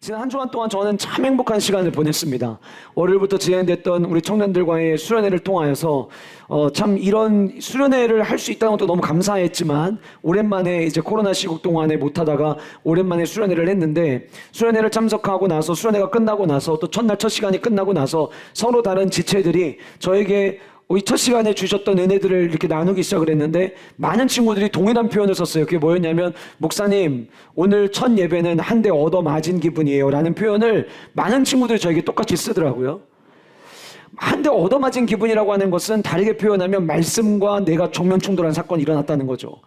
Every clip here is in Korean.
지난 한 주간 동안 저는 참 행복한 시간을 보냈습니다. 월요일부터 진행됐던 우리 청년들과의 수련회를 통하여서 참 이런 수련회를 할 수 있다는 것도 너무 감사했지만 오랜만에 이제 코로나 시국 동안에 못하다가 오랜만에 수련회를 했는데, 수련회를 참석하고 나서 수련회가 끝나고 나서 또 첫날 첫 시간이 끝나고 나서 서로 다른 지체들이 저에게 이 첫 시간에 주셨던 은혜들을 이렇게 나누기 시작을 했는데, 많은 친구들이 동일한 표현을 썼어요. 그게 뭐였냐면, 목사님 오늘 첫 예배는 한 대 얻어맞은 기분이에요 라는 표현을 많은 친구들이 저에게 똑같이 쓰더라고요. 한 대 얻어맞은 기분이라고 하는 것은 다르게 표현하면 말씀과 내가 정면 충돌한 사건이 일어났다는 거죠.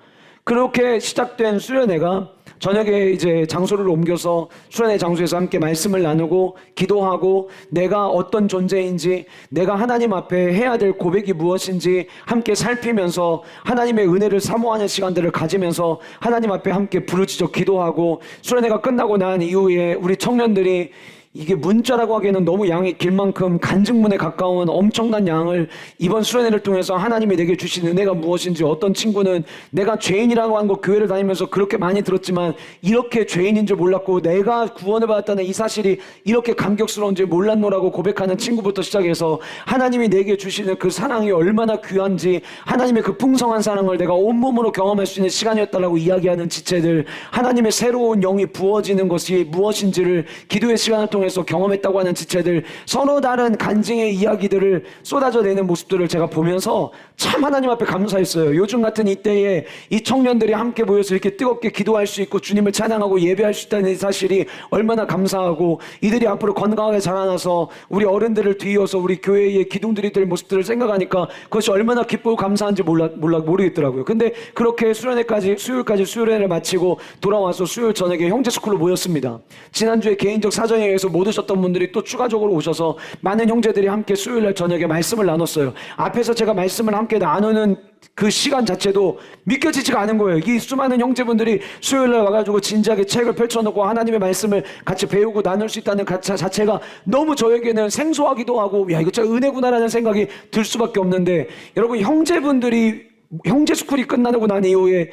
그렇게 시작된 수련회가 저녁에 이제 장소를 옮겨서 수련회 장소에서 함께 말씀을 나누고 기도하고 내가 어떤 존재인지, 내가 하나님 앞에 해야 될 고백이 무엇인지 함께 살피면서 하나님의 은혜를 사모하는 시간들을 가지면서 하나님 앞에 함께 부르짖어 기도하고, 수련회가 끝나고 난 이후에 우리 청년들이 이게 문자라고 하기에는 너무 양이 길 만큼 간증문에 가까운 엄청난 양을 이번 수련회를 통해서 하나님이 내게 주신 은혜가 무엇인지, 어떤 친구는 내가 죄인이라고 하는 거 교회를 다니면서 그렇게 많이 들었지만 이렇게 죄인인 줄 몰랐고 내가 구원을 받았다는 이 사실이 이렇게 감격스러운 줄 몰랐노라고 고백하는 친구부터 시작해서 하나님이 내게 주시는 그 사랑이 얼마나 귀한지, 하나님의 그 풍성한 사랑을 내가 온몸으로 경험할 수 있는 시간이었다라고 이야기하는 지체들, 하나님의 새로운 영이 부어지는 것이 무엇인지를 기도의 시간을 통해 서 경험했다고 하는 지체들, 서로 다른 간증의 이야기들을 쏟아져내는 모습들을 제가 보면서 참 하나님 앞에 감사했어요. 요즘 같은 이때에 이 청년들이 함께 모여서 이렇게 뜨겁게 기도할 수 있고 주님을 찬양하고 예배할 수 있다는 사실이 얼마나 감사하고, 이들이 앞으로 건강하게 자라나서 우리 어른들을 뒤이어서 우리 교회의 기둥들이 될 모습들을 생각하니까 그것이 얼마나 기쁘고 감사한지 모르겠더라고요. 근데 그렇게 수요일까지 수요일회를 마치고 돌아와서 수요일 저녁에 형제스쿨로 모였습니다. 지난주에 개인적 사정에 의해서 못 오셨던 분들이 또 추가적으로 오셔서 많은 형제들이 함께 수요일날 저녁에 말씀을 나눴어요. 앞에서 제가 말씀을 함께 나누는 그 시간 자체도 믿겨지지가 않은 거예요. 이 수많은 형제분들이 수요일날 와가지고 진지하게 책을 펼쳐놓고 하나님의 말씀을 같이 배우고 나눌 수 있다는 자체가 너무 저에게는 생소하기도 하고, 야, 이거 진짜 은혜구나라는 생각이 들 수밖에 없는데, 여러분, 형제분들이 형제 스쿨이 끝나고 난 이후에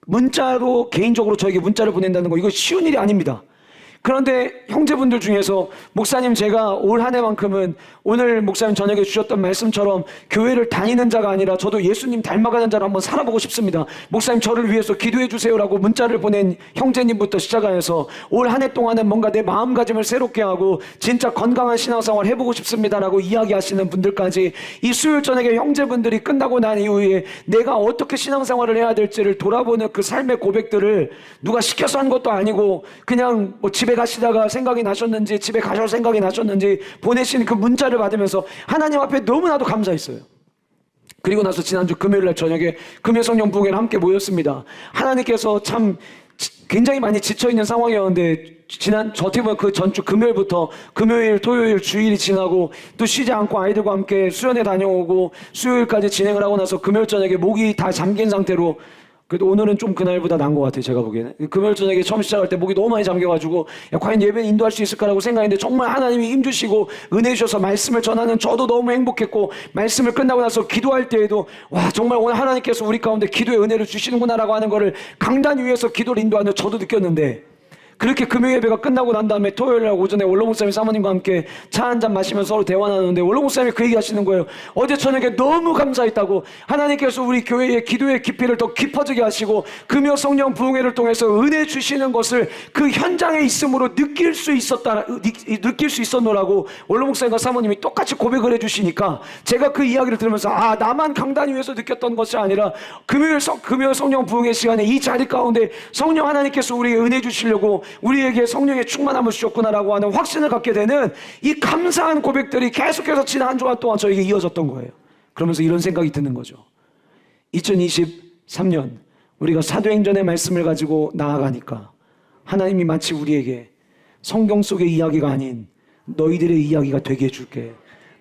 문자로 개인적으로 저에게 문자를 보낸다는 거, 이거 쉬운 일이 아닙니다. 그런데 형제분들 중에서 목사님, 제가 올 한 해만큼은 오늘 목사님 저녁에 주셨던 말씀처럼 교회를 다니는 자가 아니라 저도 예수님 닮아가는 자로 한번 살아보고 싶습니다. 목사님 저를 위해서 기도해 주세요라고 문자를 보낸 형제님부터 시작하여서 올 한 해 동안은 뭔가 내 마음가짐을 새롭게 하고 진짜 건강한 신앙생활 해보고 싶습니다라고 이야기하시는 분들까지, 이 수요일 저녁에 형제분들이 끝나고 난 이후에 내가 어떻게 신앙생활을 해야 될지를 돌아보는 그 삶의 고백들을 누가 시켜서 한 것도 아니고 그냥 뭐 집에 가시다가 생각이 나셨는지, 집에 가셔서 생각이 나셨는지 보내신 그 문자를 받으면서 하나님 앞에 너무나도 감사했어요. 그리고 나서 지난주 금요일날 저녁에 금요 성령 부흥회를 함께 모였습니다. 하나님께서 참 굉장히 많이 지쳐있는 상황이었는데, 어떻게 보면 그 전주 금요일부터 금요일, 토요일, 주일이 지나고 또 쉬지 않고 아이들과 함께 수련회 다녀오고 수요일까지 진행을 하고 나서 금요일 저녁에 목이 다 잠긴 상태로, 그래도 오늘은 좀 그날보다 나은 것 같아요. 제가 보기에는 금요일 저녁에 처음 시작할 때 목이 너무 많이 잠겨가지고 과연 예배는 인도할 수 있을까라고 생각했는데, 정말 하나님이 힘주시고 은혜 주셔서 말씀을 전하는 저도 너무 행복했고, 말씀을 끝나고 나서 기도할 때에도 와, 정말 오늘 하나님께서 우리 가운데 기도의 은혜를 주시는구나라고 하는 거를 강단 위에서 기도를 인도하는 저도 느꼈는데, 그렇게 금요 예배가 끝나고 난 다음에 토요일날 오전에 원로 목사님 사모님과 함께 차 한잔 마시면서 서로 대화 나누는데, 원로 목사님이 그 얘기 하시는 거예요. 어제 저녁에 너무 감사했다고, 하나님께서 우리 교회의 기도의 깊이를 더 깊어지게 하시고 금요 성령 부흥회를 통해서 은혜 주시는 것을 그 현장에 있음으로 느낄 수 있었노라고 원로 목사님과 사모님이 똑같이 고백을 해주시니까, 제가 그 이야기를 들으면서 아, 나만 강단 위에서 느꼈던 것이 아니라 금요 성령 부흥회 시간에 이 자리 가운데 성령 하나님께서 우리에게 은혜 주시려고 우리에게 성령의 충만함을 주셨구나라고 하는 확신을 갖게 되는 이 감사한 고백들이 계속해서 지난 한 주간 동안 저에게 이어졌던 거예요. 그러면서 이런 생각이 드는 거죠. 2023년 우리가 사도행전의 말씀을 가지고 나아가니까 하나님이 마치 우리에게 성경 속의 이야기가 아닌 너희들의 이야기가 되게 해줄게,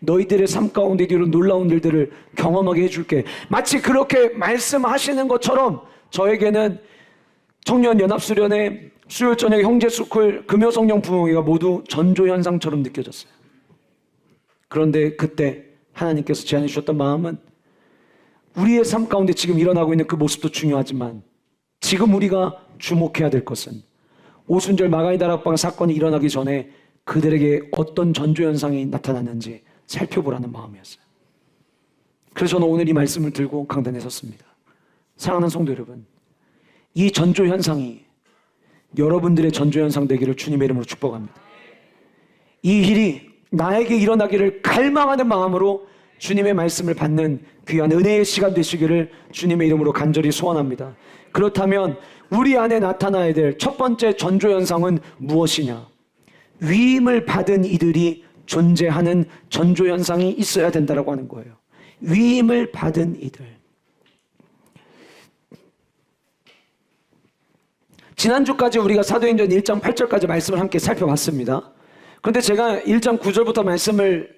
너희들의 삶 가운데 이런 놀라운 일들을 경험하게 해줄게, 마치 그렇게 말씀하시는 것처럼 저에게는 청년연합수련회, 수요일 저녁 형제스쿨, 금요 성령 부흥회가 모두 전조현상처럼 느껴졌어요. 그런데 그때 하나님께서 제안해 주셨던 마음은, 우리의 삶 가운데 지금 일어나고 있는 그 모습도 중요하지만 지금 우리가 주목해야 될 것은 오순절 마가니 다락방 사건이 일어나기 전에 그들에게 어떤 전조현상이 나타났는지 살펴보라는 마음이었어요. 그래서 저는 오늘 이 말씀을 들고 강단에 섰습니다. 사랑하는 성도 여러분, 이 전조현상이 여러분들의 전조현상 되기를 주님의 이름으로 축복합니다. 이 일이 나에게 일어나기를 갈망하는 마음으로 주님의 말씀을 받는 귀한 은혜의 시간 되시기를 주님의 이름으로 간절히 소원합니다. 그렇다면 우리 안에 나타나야 될 첫 번째 전조현상은 무엇이냐? 위임을 받은 이들이 존재하는 전조현상이 있어야 된다고 하는 거예요. 위임을 받은 이들. 지난주까지 우리가 사도행전 1장 8절까지 말씀을 함께 살펴봤습니다. 그런데 제가 1장 9절부터 말씀을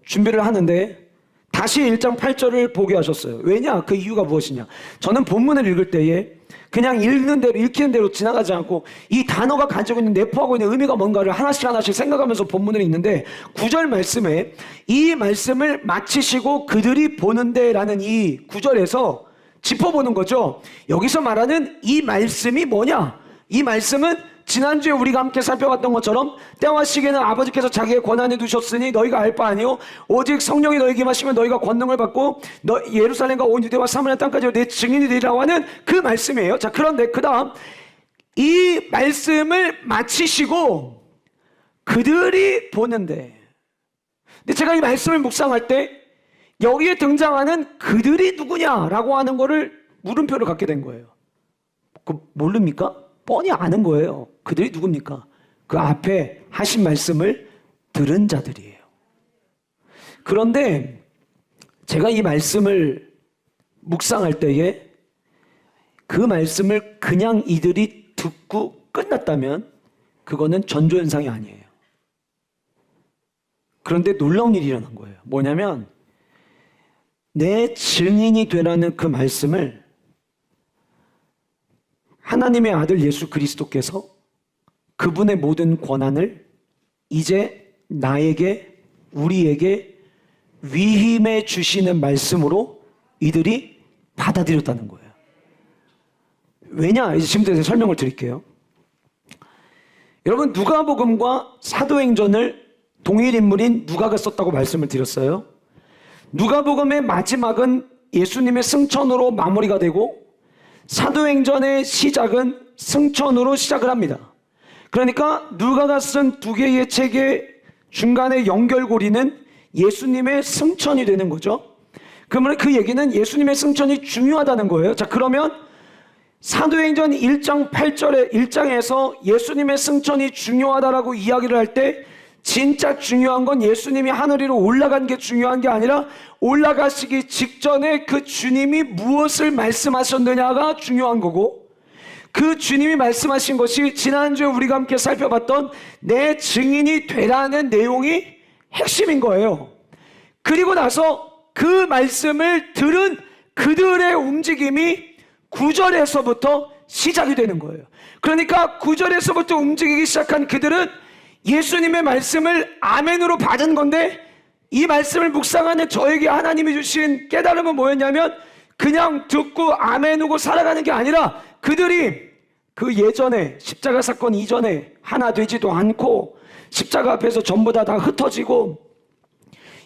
준비를 하는데 다시 1장 8절을 보게 하셨어요. 왜냐? 그 이유가 무엇이냐? 저는 본문을 읽을 때에 그냥 읽는 대로, 읽히는 대로 지나가지 않고 이 단어가 가지고 있는, 내포하고 있는 의미가 뭔가를 하나씩 생각하면서 본문을 읽는데 9절 말씀에 이 말씀을 마치시고 그들이 보는데 라는 이 9절에서 짚어보는 거죠. 여기서 말하는 이 말씀이 뭐냐? 이 말씀은 지난주에 우리가 함께 살펴봤던 것처럼 때와 시기에는 아버지께서 자기의 권한에 두셨으니 너희가 알 바 아니요 오직 성령이 너희에게 임하시면 너희가 권능을 받고 예루살렘과 온 유대와 사마리아 땅까지 내 증인이 되리라고 하는 그 말씀이에요. 자, 그런데 그 다음 이 말씀을 마치시고 그들이 보는데, 근데 제가 이 말씀을 묵상할 때 여기에 등장하는 그들이 누구냐라고 하는 거를 물음표를 갖게 된 거예요. 모릅니까? 뻔히 아는 거예요. 그들이 누굽니까? 그 앞에 하신 말씀을 들은 자들이에요. 그런데 제가 이 말씀을 묵상할 때에 그 말씀을 그냥 이들이 듣고 끝났다면 그거는 전조현상이 아니에요. 그런데 놀라운 일이 일어난 거예요. 뭐냐면 내 증인이 되라는 그 말씀을 하나님의 아들 예수 그리스도께서 그분의 모든 권한을 이제 나에게, 우리에게 위임해 주시는 말씀으로 이들이 받아들였다는 거예요. 왜냐? 이제 지금부터 설명을 드릴게요. 여러분, 누가복음과 사도행전을 동일 인물인 누가가 썼다고 말씀을 드렸어요. 누가복음의 마지막은 예수님의 승천으로 마무리가 되고 사도행전의 시작은 승천으로 시작을 합니다. 그러니까 누가가 쓴 두 개의 책의 중간의 연결고리는 예수님의 승천이 되는 거죠. 그러면 그 얘기는 예수님의 승천이 중요하다는 거예요. 자, 그러면 사도행전 1장 8절에 1장에서 예수님의 승천이 중요하다라고 이야기를 할 때 진짜 중요한 건 예수님이 하늘 위로 올라간 게 중요한 게 아니라 올라가시기 직전에 그 주님이 무엇을 말씀하셨느냐가 중요한 거고, 그 주님이 말씀하신 것이 지난주에 우리가 함께 살펴봤던 내 증인이 되라는 내용이 핵심인 거예요. 그리고 나서 그 말씀을 들은 그들의 움직임이 9절에서부터 시작이 되는 거예요. 그러니까 9절에서부터 움직이기 시작한 그들은 예수님의 말씀을 아멘으로 받은 건데, 이 말씀을 묵상하는 저에게 하나님이 주신 깨달음은 뭐였냐면 그냥 듣고 아멘하고 살아가는 게 아니라 그들이 그 예전에 십자가 사건 이전에 하나 되지도 않고 십자가 앞에서 전부 다 흩어지고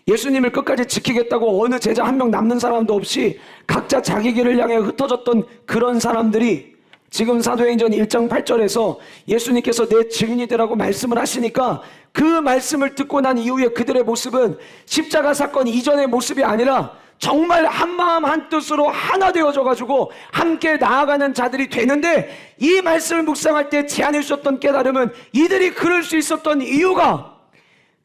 예수님을 끝까지 지키겠다고 어느 제자 한 명 남는 사람도 없이 각자 자기 길을 향해 흩어졌던 그런 사람들이 지금 사도행전 1장 8절에서 예수님께서 내 증인이 되라고 말씀을 하시니까 그 말씀을 듣고 난 이후에 그들의 모습은 십자가 사건 이전의 모습이 아니라 정말 한마음 한뜻으로 하나 되어져 가지고 함께 나아가는 자들이 되는데, 이 말씀을 묵상할 때 제안해 주셨던 깨달음은 이들이 그럴 수 있었던 이유가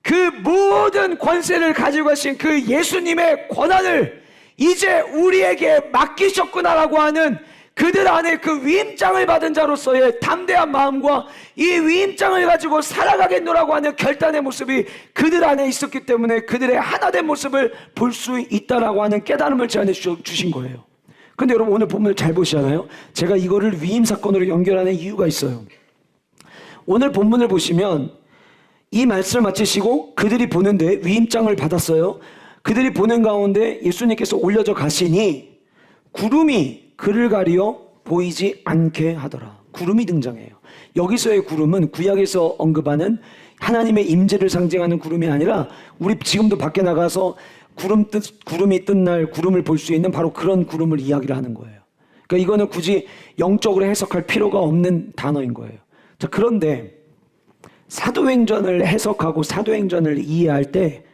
그 모든 권세를 가지고 가신 그 예수님의 권한을 이제 우리에게 맡기셨구나라고 하는 그들 안에 그 위임장을 받은 자로서의 담대한 마음과 이 위임장을 가지고 살아가겠노라고 하는 결단의 모습이 그들 안에 있었기 때문에 그들의 하나된 모습을 볼 수 있다라고 하는 깨달음을 제안해 주신 거예요. 근데 여러분, 오늘 본문을 잘 보시잖아요. 제가 이거를 위임 사건으로 연결하는 이유가 있어요. 오늘 본문을 보시면 이 말씀을 마치시고 그들이 보는데 위임장을 받았어요. 그들이 보는 가운데 예수님께서 올려져 가시니 구름이 그를 가리어 보이지 않게 하더라. 구름이 등장해요. 여기서의 구름은 구약에서 언급하는 하나님의 임재를 상징하는 구름이 아니라 우리 지금도 밖에 나가서 구름이 뜬 날 구름을 볼 수 있는 바로 그런 구름을 이야기를 하는 거예요. 그러니까 이거는 굳이 영적으로 해석할 필요가 없는 단어인 거예요. 자, 그런데 사도행전을 해석하고 사도행전을 이해할 때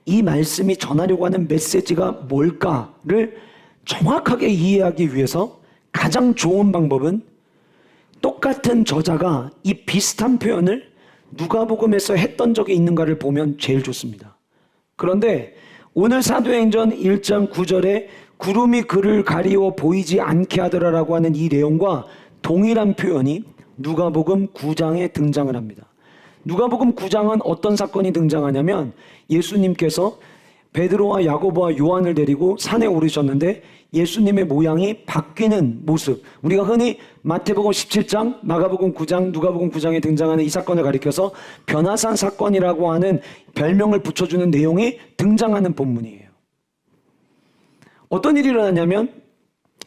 이 말씀이 전하려고 하는 메시지가 뭘까를 정확하게 이해하기 위해서 가장 좋은 방법은 똑같은 저자가 이 비슷한 표현을 누가복음에서 했던 적이 있는가를 보면 제일 좋습니다. 그런데 오늘 사도행전 1장 9절에 구름이 그를 가리워 보이지 않게 하더라라고 하는 이 내용과 동일한 표현이 누가복음 9장에 등장을 합니다. 누가복음 9장은 어떤 사건이 등장하냐면 예수님께서 베드로와 야고보와 요한을 데리고 산에 오르셨는데 예수님의 모양이 바뀌는 모습, 우리가 흔히 마태복음 17장, 마가복음 9장, 누가복음 9장에 등장하는 이 사건을 가리켜서 변화산 사건이라고 하는 별명을 붙여주는 내용이 등장하는 본문이에요. 어떤 일이 일어나냐면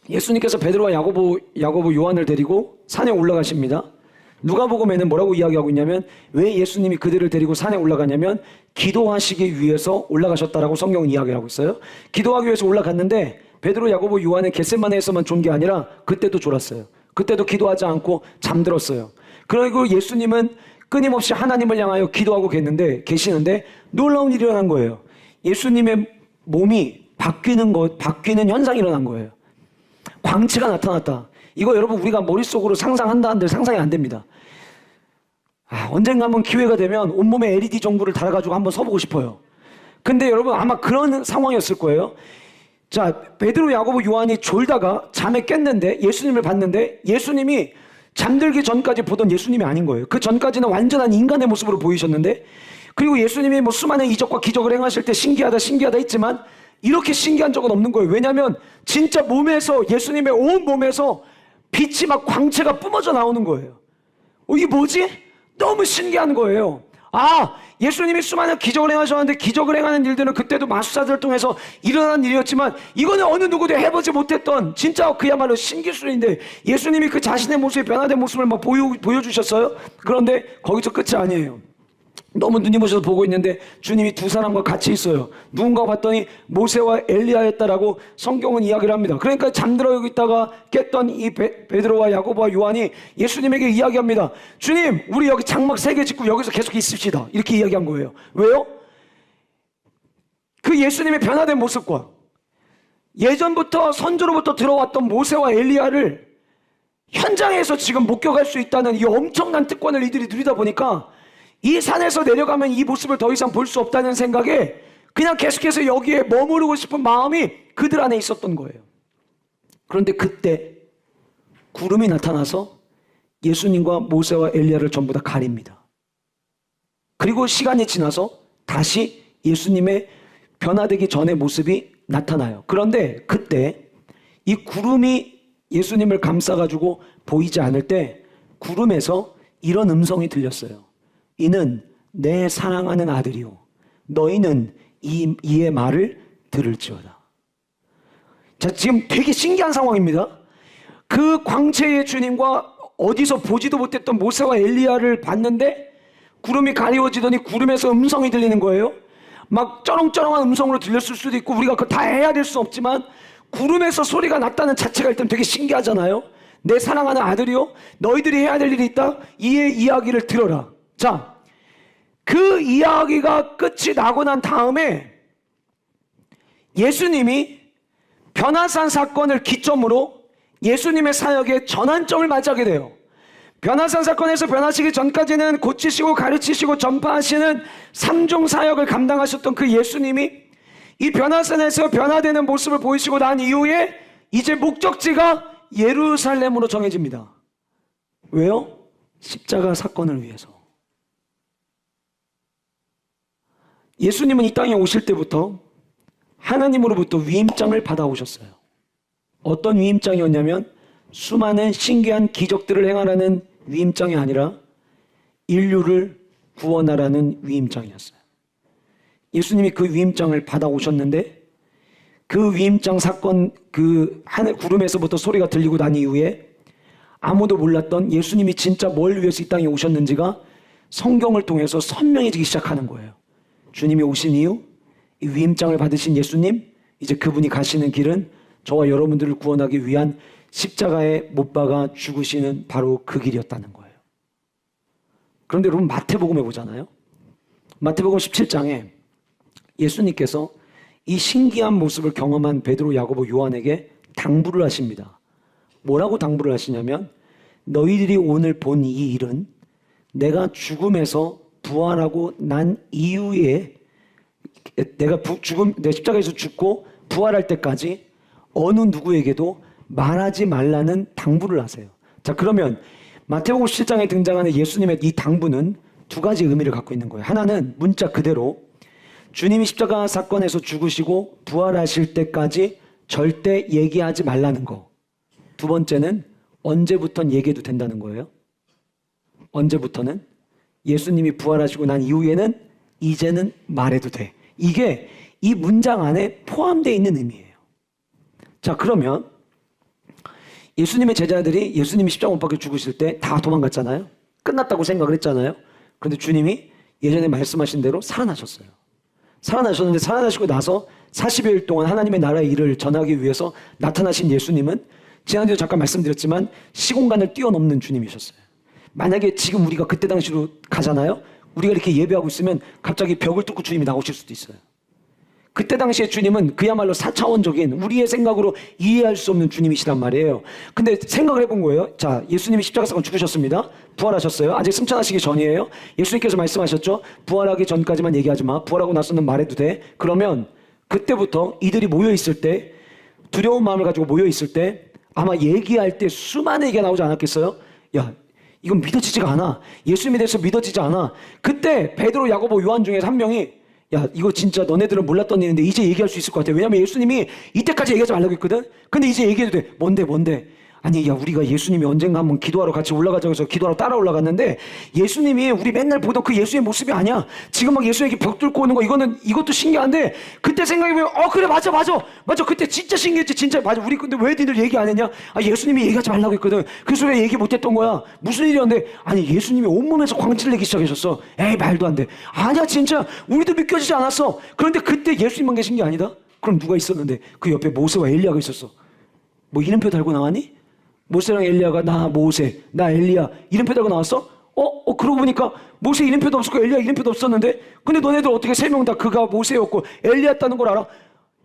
예수님께서 베드로와 야고보, 요한을 데리고 산에 올라가십니다. 누가복음에는 뭐라고 이야기하고 있냐면 왜 예수님이 그들을 데리고 산에 올라가냐면 기도하시기 위해서 올라가셨다라고 성경은 이야기를 하고 있어요. 기도하기 위해서 올라갔는데 베드로, 야고보, 요한은 겟세마네에서만 존 게 아니라 그때도 졸았어요. 그때도 기도하지 않고 잠들었어요. 그리고 예수님은 끊임없이 하나님을 향하여 기도하고 계시는데 놀라운 일이 일어난 거예요. 예수님의 몸이 바뀌는 현상이 일어난 거예요. 광채가 나타났다. 이거 여러분 우리가 머릿속으로 상상한다 한들 상상이 안 됩니다. 언젠가 한번 기회가 되면 온몸에 LED 전구를 달아가지고 한번 서보고 싶어요. 근데 여러분 아마 그런 상황이었을 거예요. 자, 베드로, 야고보, 요한이 졸다가 잠에 깼는데 예수님을 봤는데 예수님이 잠들기 전까지 보던 예수님이 아닌 거예요. 그 전까지는 완전한 인간의 모습으로 보이셨는데 그리고 예수님이 뭐 수많은 이적과 기적을 행하실 때 신기하다 했지만 이렇게 신기한 적은 없는 거예요. 왜냐하면 진짜 예수님의 온 몸에서 빛이 막 광채가 뿜어져 나오는 거예요. 이게 뭐지? 너무 신기한 거예요. 예수님이 수많은 기적을 행하셨는데 기적을 행하는 일들은 그때도 마술사들을 통해서 일어난 일이었지만 이거는 어느 누구도 해보지 못했던 진짜 그야말로 신기술인데 예수님이 그 자신의 모습이 변화된 모습을 막 보여주셨어요. 그런데 거기서 끝이 아니에요. 너무 눈이 부셔서 보고 있는데 주님이 두 사람과 같이 있어요. 누군가 봤더니 모세와 엘리야였다라고 성경은 이야기를 합니다. 그러니까 잠들어 있다가 깼던 이 베드로와 야고보와 요한이 예수님에게 이야기합니다. 주님, 우리 여기 장막 3개 짓고 여기서 계속 있읍시다. 이렇게 이야기한 거예요. 왜요? 그 예수님의 변화된 모습과 예전부터 선조로부터 들어왔던 모세와 엘리야를 현장에서 지금 목격할 수 있다는 이 엄청난 특권을 이들이 누리다 보니까 이 산에서 내려가면 이 모습을 더 이상 볼 수 없다는 생각에 그냥 계속해서 여기에 머무르고 싶은 마음이 그들 안에 있었던 거예요. 그런데 그때 구름이 나타나서 예수님과 모세와 엘리야를 전부 다 가립니다. 그리고 시간이 지나서 다시 예수님의 변화되기 전의 모습이 나타나요. 그런데 그때 이 구름이 예수님을 감싸가지고 보이지 않을 때 구름에서 이런 음성이 들렸어요. 이는 내 사랑하는 아들이요 너희는 이의 말을 들을지어다. 자, 지금 되게 신기한 상황입니다. 그 광채의 주님과 어디서 보지도 못했던 모세와 엘리야를 봤는데 구름이 가리워지더니 구름에서 음성이 들리는 거예요. 막 쩌렁쩌렁한 음성으로 들렸을 수도 있고 우리가 그거 다 해야 될 수 없지만 구름에서 소리가 났다는 자체가 일단 되게 신기하잖아요. 내 사랑하는 아들이요 너희들이 해야 될 일이 있다. 이의 이야기를 들어라. 자, 그 이야기가 끝이 나고 난 다음에 예수님이 변화산 사건을 기점으로 예수님의 사역의 전환점을 맞이하게 돼요. 변화산 사건에서 변화시기 전까지는 고치시고 가르치시고 전파하시는 3종 사역을 감당하셨던 그 예수님이 이 변화산에서 변화되는 모습을 보이시고 난 이후에 이제 목적지가 예루살렘으로 정해집니다. 왜요? 십자가 사건을 위해서. 예수님은 이 땅에 오실 때부터 하나님으로부터 위임장을 받아오셨어요. 어떤 위임장이었냐면 수많은 신기한 기적들을 행하라는 위임장이 아니라 인류를 구원하라는 위임장이었어요. 예수님이 그 위임장을 받아오셨는데 그 위임장 사건, 그 하늘 구름에서부터 소리가 들리고 난 이후에 아무도 몰랐던 예수님이 진짜 뭘 위해서 이 땅에 오셨는지가 성경을 통해서 선명해지기 시작하는 거예요. 주님이 오신 이후 이 위임장을 받으신 예수님, 이제 그분이 가시는 길은 저와 여러분들을 구원하기 위한 십자가에 못 박아 죽으시는 바로 그 길이었다는 거예요. 그런데 여러분 마태복음에 보잖아요. 마태복음 17장에 예수님께서 이 신기한 모습을 경험한 베드로, 야고보, 요한에게 당부를 하십니다. 뭐라고 당부를 하시냐면 너희들이 오늘 본 이 일은 내가 죽음에서 부활하고 난 이후에 내가 내 십자가에서 죽고 부활할 때까지 어느 누구에게도 말하지 말라는 당부를 하세요. 자, 그러면 마태복음 17장에 등장하는 예수님의 이 당부는 두 가지 의미를 갖고 있는 거예요. 하나는 문자 그대로 주님이 십자가 사건에서 죽으시고 부활하실 때까지 절대 얘기하지 말라는 거. 두 번째는 언제부턴 얘기해도 된다는 거예요. 언제부터는? 예수님이 부활하시고 난 이후에는 이제는 말해도 돼. 이게 이 문장 안에 포함되어 있는 의미예요. 자, 그러면 예수님의 제자들이 예수님이 십자가 못 박혀 죽으실 때 다 도망갔잖아요. 끝났다고 생각을 했잖아요. 그런데 주님이 예전에 말씀하신 대로 살아나셨어요. 살아나셨는데 살아나시고 나서 40일 동안 하나님의 나라의 일을 전하기 위해서 나타나신 예수님은 지난주에 잠깐 말씀드렸지만 시공간을 뛰어넘는 주님이셨어요. 만약에 지금 우리가 그때 당시로 가잖아요. 우리가 이렇게 예배하고 있으면 갑자기 벽을 뚫고 주님이 나오실 수도 있어요. 그때 당시에 주님은 그야말로 4차원적인 우리의 생각으로 이해할 수 없는 주님이시란 말이에요. 근데 생각을 해본 거예요. 자, 예수님이 십자가 사건 죽으셨습니다. 부활하셨어요. 아직 승천하시기 전이에요. 예수님께서 말씀하셨죠. 부활하기 전까지만 얘기하지 마. 부활하고 나서는 말해도 돼. 그러면 그때부터 이들이 모여있을 때, 두려운 마음을 가지고 모여있을 때 아마 얘기할 때 수많은 얘기가 나오지 않았겠어요? 야, 이건 믿어지지가 않아. 예수님에 대해서 믿어지지 않아. 그때 베드로, 야고보, 요한 중에서 한 명이 야, 이거 진짜 너네들은 몰랐던 일인데 이제 얘기할 수 있을 것 같아. 왜냐면 예수님이 이때까지 얘기하지 말라고 했거든. 근데 이제 얘기해도 돼. 뭔데? 아니, 야, 우리가 예수님이 언젠가 한번 기도하러 같이 올라가자고 해서 기도하러 따라 올라갔는데 예수님이 우리 맨날 보던 그 예수의 모습이 아니야. 지금 막 예수에게 벽 뚫고 오는 거 이것도 신기한데 그때 생각해보면 그래, 맞아. 그때 진짜 신기했지. 진짜 맞아. 우리 근데 왜 니들 얘기 안 했냐? 아, 예수님이 얘기하지 말라고 했거든. 그래서 왜 얘기 못 했던 거야? 무슨 일이었는데? 아니, 예수님이 온몸에서 광채를 내기 시작하셨어. 에이, 말도 안 돼. 아니야, 진짜 우리도 믿겨지지 않았어. 그런데 그때 예수님만 계신 게 아니다? 그럼 누가 있었는데? 그 옆에 모세와 엘리야가 있었어. 뭐 이름표 달고 나왔니? 모세랑 엘리야가 나 모세, 나 엘리야 이름표 달고 나왔어? 그러고 보니까 모세 이름표도 없었고 엘리야 이름표도 없었는데 근데 너네들 어떻게 세 명 다 그가 모세였고 엘리야였다는 걸 알아?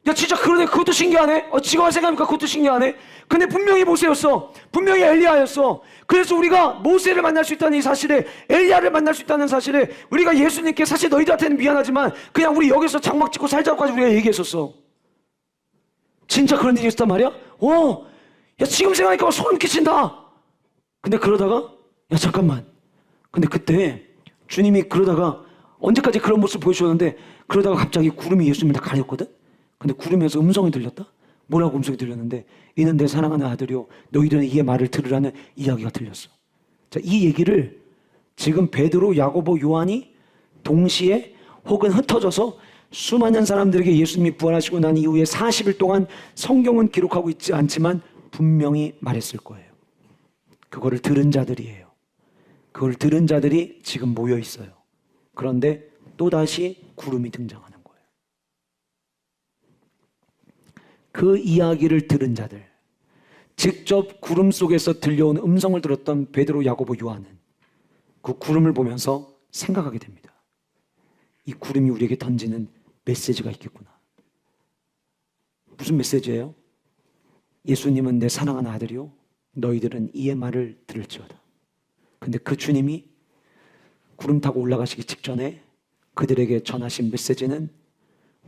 야, 진짜 그러네. 그것도 신기하네. 지금 생각해보니까 그것도 신기하네. 근데 분명히 모세였어. 분명히 엘리야였어. 그래서 우리가 모세를 만날 수 있다는 이 사실에, 엘리야를 만날 수 있다는 사실에 우리가 예수님께 사실 너희들한테는 미안하지만 그냥 우리 여기서 장막 짓고 살자고까지 우리가 얘기했었어. 진짜 그런 일이 있었단 말이야? 야, 지금 생각하니까 소름 끼친다. 근데 그러다가 야, 잠깐만. 근데 그때 주님이 그러다가 언제까지 그런 모습 보여주셨는데 그러다가 갑자기 구름이 예수님을 다 가렸거든. 근데 구름에서 음성이 들렸다. 뭐라고 음성이 들렸는데 이는 내 사랑하는 아들이요 너희들은 이의 말을 들으라는 이야기가 들렸어. 자, 이 얘기를 지금 베드로, 야고보, 요한이 동시에 혹은 흩어져서 수많은 사람들에게 예수님이 부활하시고 난 이후에 40일 동안 성경은 기록하고 있지 않지만 분명히 말했을 거예요. 그거를 들은 자들이에요. 그걸 들은 자들이 지금 모여 있어요. 그런데 또다시 구름이 등장하는 거예요. 그 이야기를 들은 자들, 직접 구름 속에서 들려온 음성을 들었던 베드로, 야고보, 요한은 그 구름을 보면서 생각하게 됩니다. 이 구름이 우리에게 던지는 메시지가 있겠구나. 무슨 메시지예요? 예수님은 내 사랑하는 아들이요 너희들은 이의 말을 들을지어다. 근데 그 주님이 구름 타고 올라가시기 직전에 그들에게 전하신 메시지는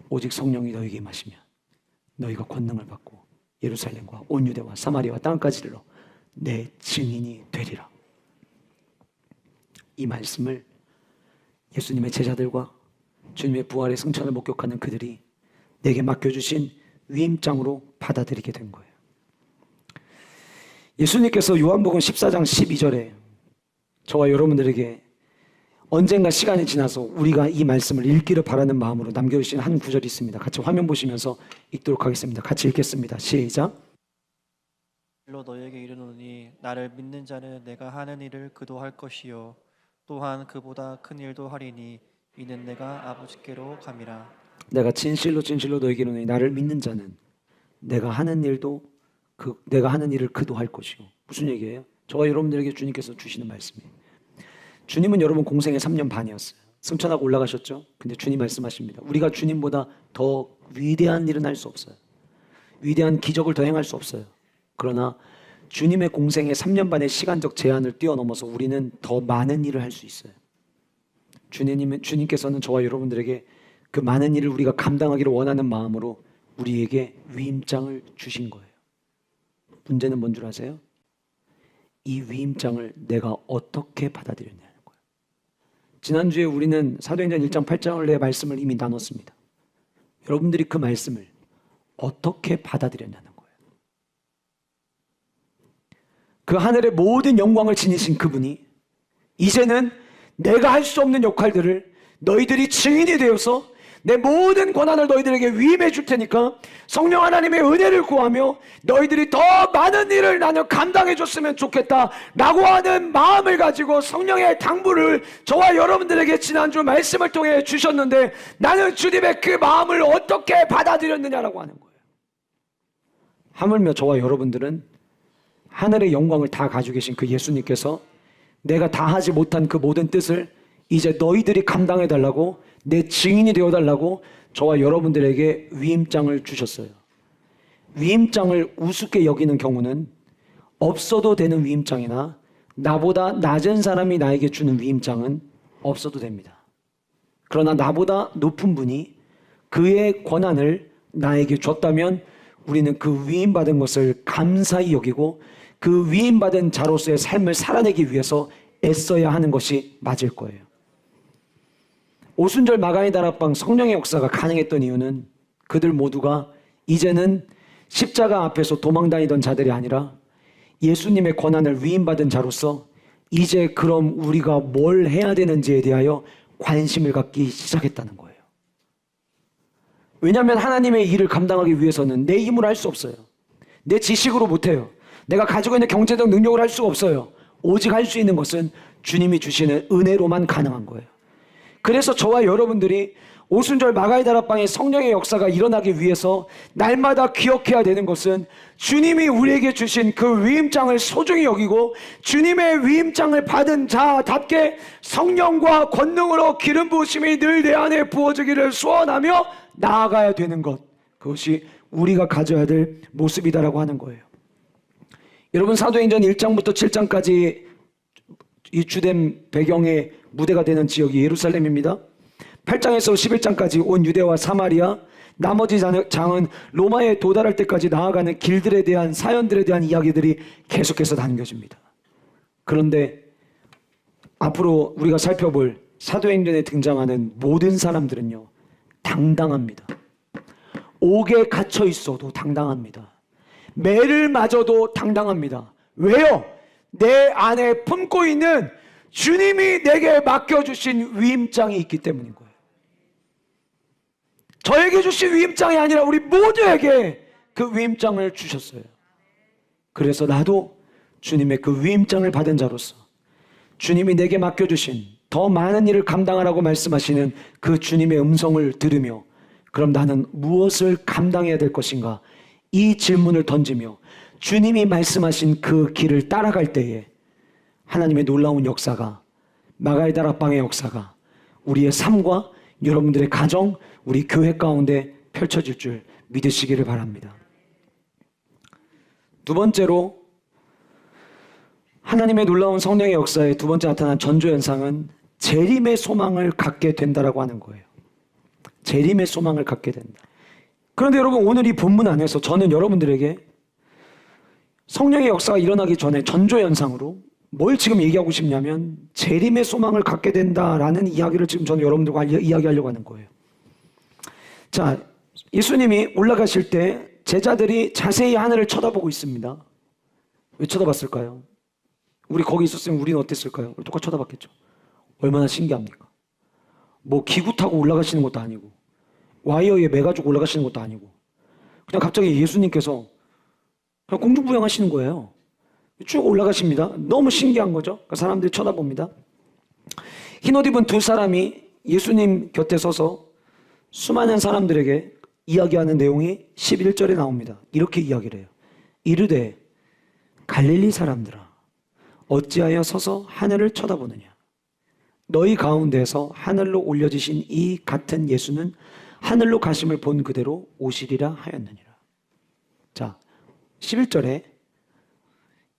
오직 성령이 너희에게 임하시면 너희가 권능을 받고 예루살렘과 온 유대와 사마리아와 땅까지 이르러 내 증인이 되리라. 이 말씀을 예수님의 제자들과 주님의 부활의 승천을 목격하는 그들이 내게 맡겨주신 위임장으로 받아들이게 된 거예요. 예수님께서 요한복음 14장 12절에 저와 여러분들에게 언젠가 시간이 지나서 우리가 이 말씀을 읽기를 바라는 마음으로 남겨주신 한 구절이 있습니다. 같이 화면 보시면서 읽도록 하겠습니다. 같이 읽겠습니다. 시작. 일로 너에게 이르노니 나를 믿는 자는 내가 하는 일을 그도 할 것이요 또한 그보다 큰 일도 하리니 이는 내가 아버지께로 감이라. 내가 진실로 진실로 너에게 이르노니 나를 믿는 자는 내가 하는 일을 그도 할 것이요. 무슨 얘기예요? 저와 여러분들에게 주님께서 주시는 말씀이에요. 주님은 여러분 공생의 3년 반이었어요. 승천하고 올라가셨죠? 근데 주님 말씀하십니다. 우리가 주님보다 더 위대한 일은 할 수 없어요. 위대한 기적을 더 행할 수 없어요. 그러나 주님의 공생의 3년 반의 시간적 제한을 뛰어넘어서 우리는 더 많은 일을 할 수 있어요. 주님께서는 저와 여러분들에게 그 많은 일을 우리가 감당하기를 원하는 마음으로 우리에게 위임장을 주신 거예요. 문제는 뭔 줄 아세요? 이 위임장을 내가 어떻게 받아들였냐는 거예요. 지난주에 우리는 사도행전 1장 8장의 말씀을 이미 나눴습니다. 여러분들이 그 말씀을 어떻게 받아들였냐는 거예요. 그 하늘의 모든 영광을 지니신 그분이 이제는 내가 할 수 없는 역할들을 너희들이 증인이 되어서 내 모든 권한을 너희들에게 위임해 줄 테니까 성령 하나님의 은혜를 구하며 너희들이 더 많은 일을 나는 감당해 줬으면 좋겠다 라고 하는 마음을 가지고 성령의 당부를 저와 여러분들에게 지난주 말씀을 통해 주셨는데 나는 주님의 그 마음을 어떻게 받아들였느냐라고 하는 거예요. 하물며 저와 여러분들은 하늘의 영광을 다 가지고 계신 그 예수님께서 내가 다 하지 못한 그 모든 뜻을 이제 너희들이 감당해 달라고 내 증인이 되어 달라고 저와 여러분들에게 위임장을 주셨어요. 위임장을 우습게 여기는 경우는 없어도 되는 위임장이나 나보다 낮은 사람이 나에게 주는 위임장은 없어도 됩니다. 그러나 나보다 높은 분이 그의 권한을 나에게 줬다면 우리는 그 위임받은 것을 감사히 여기고 그 위임받은 자로서의 삶을 살아내기 위해서 애써야 하는 것이 맞을 거예요. 오순절 마가의 다락방 성령의 역사가 가능했던 이유는 그들 모두가 이제는 십자가 앞에서 도망다니던 자들이 아니라 예수님의 권한을 위임받은 자로서 이제 그럼 우리가 뭘 해야 되는지에 대하여 관심을 갖기 시작했다는 거예요. 왜냐하면 하나님의 일을 감당하기 위해서는 내 힘으로 할 수 없어요. 내 지식으로 못해요. 내가 가지고 있는 경제적 능력을 할 수가 없어요. 오직 할 수 있는 것은 주님이 주시는 은혜로만 가능한 거예요. 그래서 저와 여러분들이 오순절 마가의 다락방의 성령의 역사가 일어나기 위해서 날마다 기억해야 되는 것은 주님이 우리에게 주신 그 위임장을 소중히 여기고 주님의 위임장을 받은 자답게 성령과 권능으로 기름 부으심이 늘 내 안에 부어지기를 소원하며 나아가야 되는 것, 그것이 우리가 가져야 될 모습이다라고 하는 거예요. 여러분, 사도행전 1장부터 7장까지 이 주된 배경의 무대가 되는 지역이 예루살렘입니다. 8장에서 11장까지 온 유대와 사마리아, 나머지 장은 로마에 도달할 때까지 나아가는 길들에 대한 사연들에 대한 이야기들이 계속해서 담겨집니다. 그런데 앞으로 우리가 살펴볼 사도행전에 등장하는 모든 사람들은요, 당당합니다. 옥에 갇혀 있어도 당당합니다. 매를 맞아도 당당합니다. 왜요? 내 안에 품고 있는 주님이 내게 맡겨주신 위임장이 있기 때문인 거예요. 저에게 주신 위임장이 아니라 우리 모두에게 그 위임장을 주셨어요. 그래서 나도 주님의 그 위임장을 받은 자로서 주님이 내게 맡겨주신 더 많은 일을 감당하라고 말씀하시는 그 주님의 음성을 들으며 그럼 나는 무엇을 감당해야 될 것인가? 이 질문을 던지며 주님이 말씀하신 그 길을 따라갈 때에 하나님의 놀라운 역사가, 마가의 다락방의 역사가 우리의 삶과 여러분들의 가정, 우리 교회 가운데 펼쳐질 줄 믿으시기를 바랍니다. 두 번째로 하나님의 놀라운 성령의 역사에 두 번째 나타난 전조현상은 재림의 소망을 갖게 된다라고 하는 거예요. 재림의 소망을 갖게 된다. 그런데 여러분, 오늘 이 본문 안에서 저는 여러분들에게 성령의 역사가 일어나기 전에 전조현상으로 뭘 지금 얘기하고 싶냐면 재림의 소망을 갖게 된다라는 이야기를 지금 저는 여러분들과 이야기하려고 하는 거예요. 자, 예수님이 올라가실 때 제자들이 자세히 하늘을 쳐다보고 있습니다. 왜 쳐다봤을까요? 우리 거기 있었으면 우리는 어땠을까요? 우리 똑같이 쳐다봤겠죠. 얼마나 신기합니까? 뭐 기구 타고 올라가시는 것도 아니고 와이어에 매가지고 올라가시는 것도 아니고 그냥 갑자기 예수님께서 그냥 공중부양하시는 거예요. 쭉 올라가십니다. 너무 신기한 거죠. 사람들이 쳐다봅니다. 흰옷 입은 두 사람이 예수님 곁에 서서 수많은 사람들에게 이야기하는 내용이 11절에 나옵니다. 이렇게 이야기를 해요. 이르되 갈릴리 사람들아 어찌하여 서서 하늘을 쳐다보느냐. 너희 가운데서 하늘로 올려지신 이 같은 예수는 하늘로 가심을 본 그대로 오시리라 하였느니라. 자, 11절에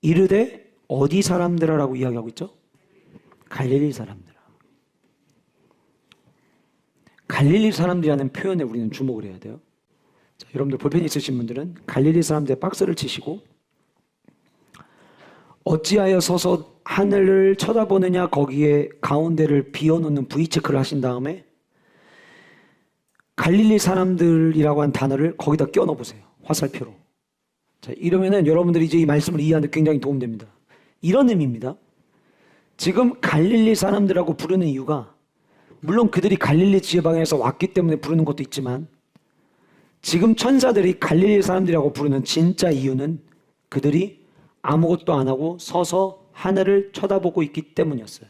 이르되 어디 사람들아라고 이야기하고 있죠? 갈릴리 사람들아. 갈릴리 사람들이라는 표현에 우리는 주목을 해야 돼요. 자, 여러분들 볼펜 있으신 분들은 갈릴리 사람들의 박스를 치시고 어찌하여 서서 하늘을 쳐다보느냐 거기에 가운데를 비워놓는 V체크를 하신 다음에 갈릴리 사람들이라고 한 단어를 거기다 끼워 넣어보세요. 화살표로. 자, 이러면은 여러분들이 이제 이 말씀을 이해하는 데 굉장히 도움됩니다. 이런 의미입니다. 지금 갈릴리 사람들하고 부르는 이유가 물론 그들이 갈릴리 지방에서 왔기 때문에 부르는 것도 있지만 지금 천사들이 갈릴리 사람들이라고 부르는 진짜 이유는 그들이 아무것도 안 하고 서서 하늘을 쳐다보고 있기 때문이었어요.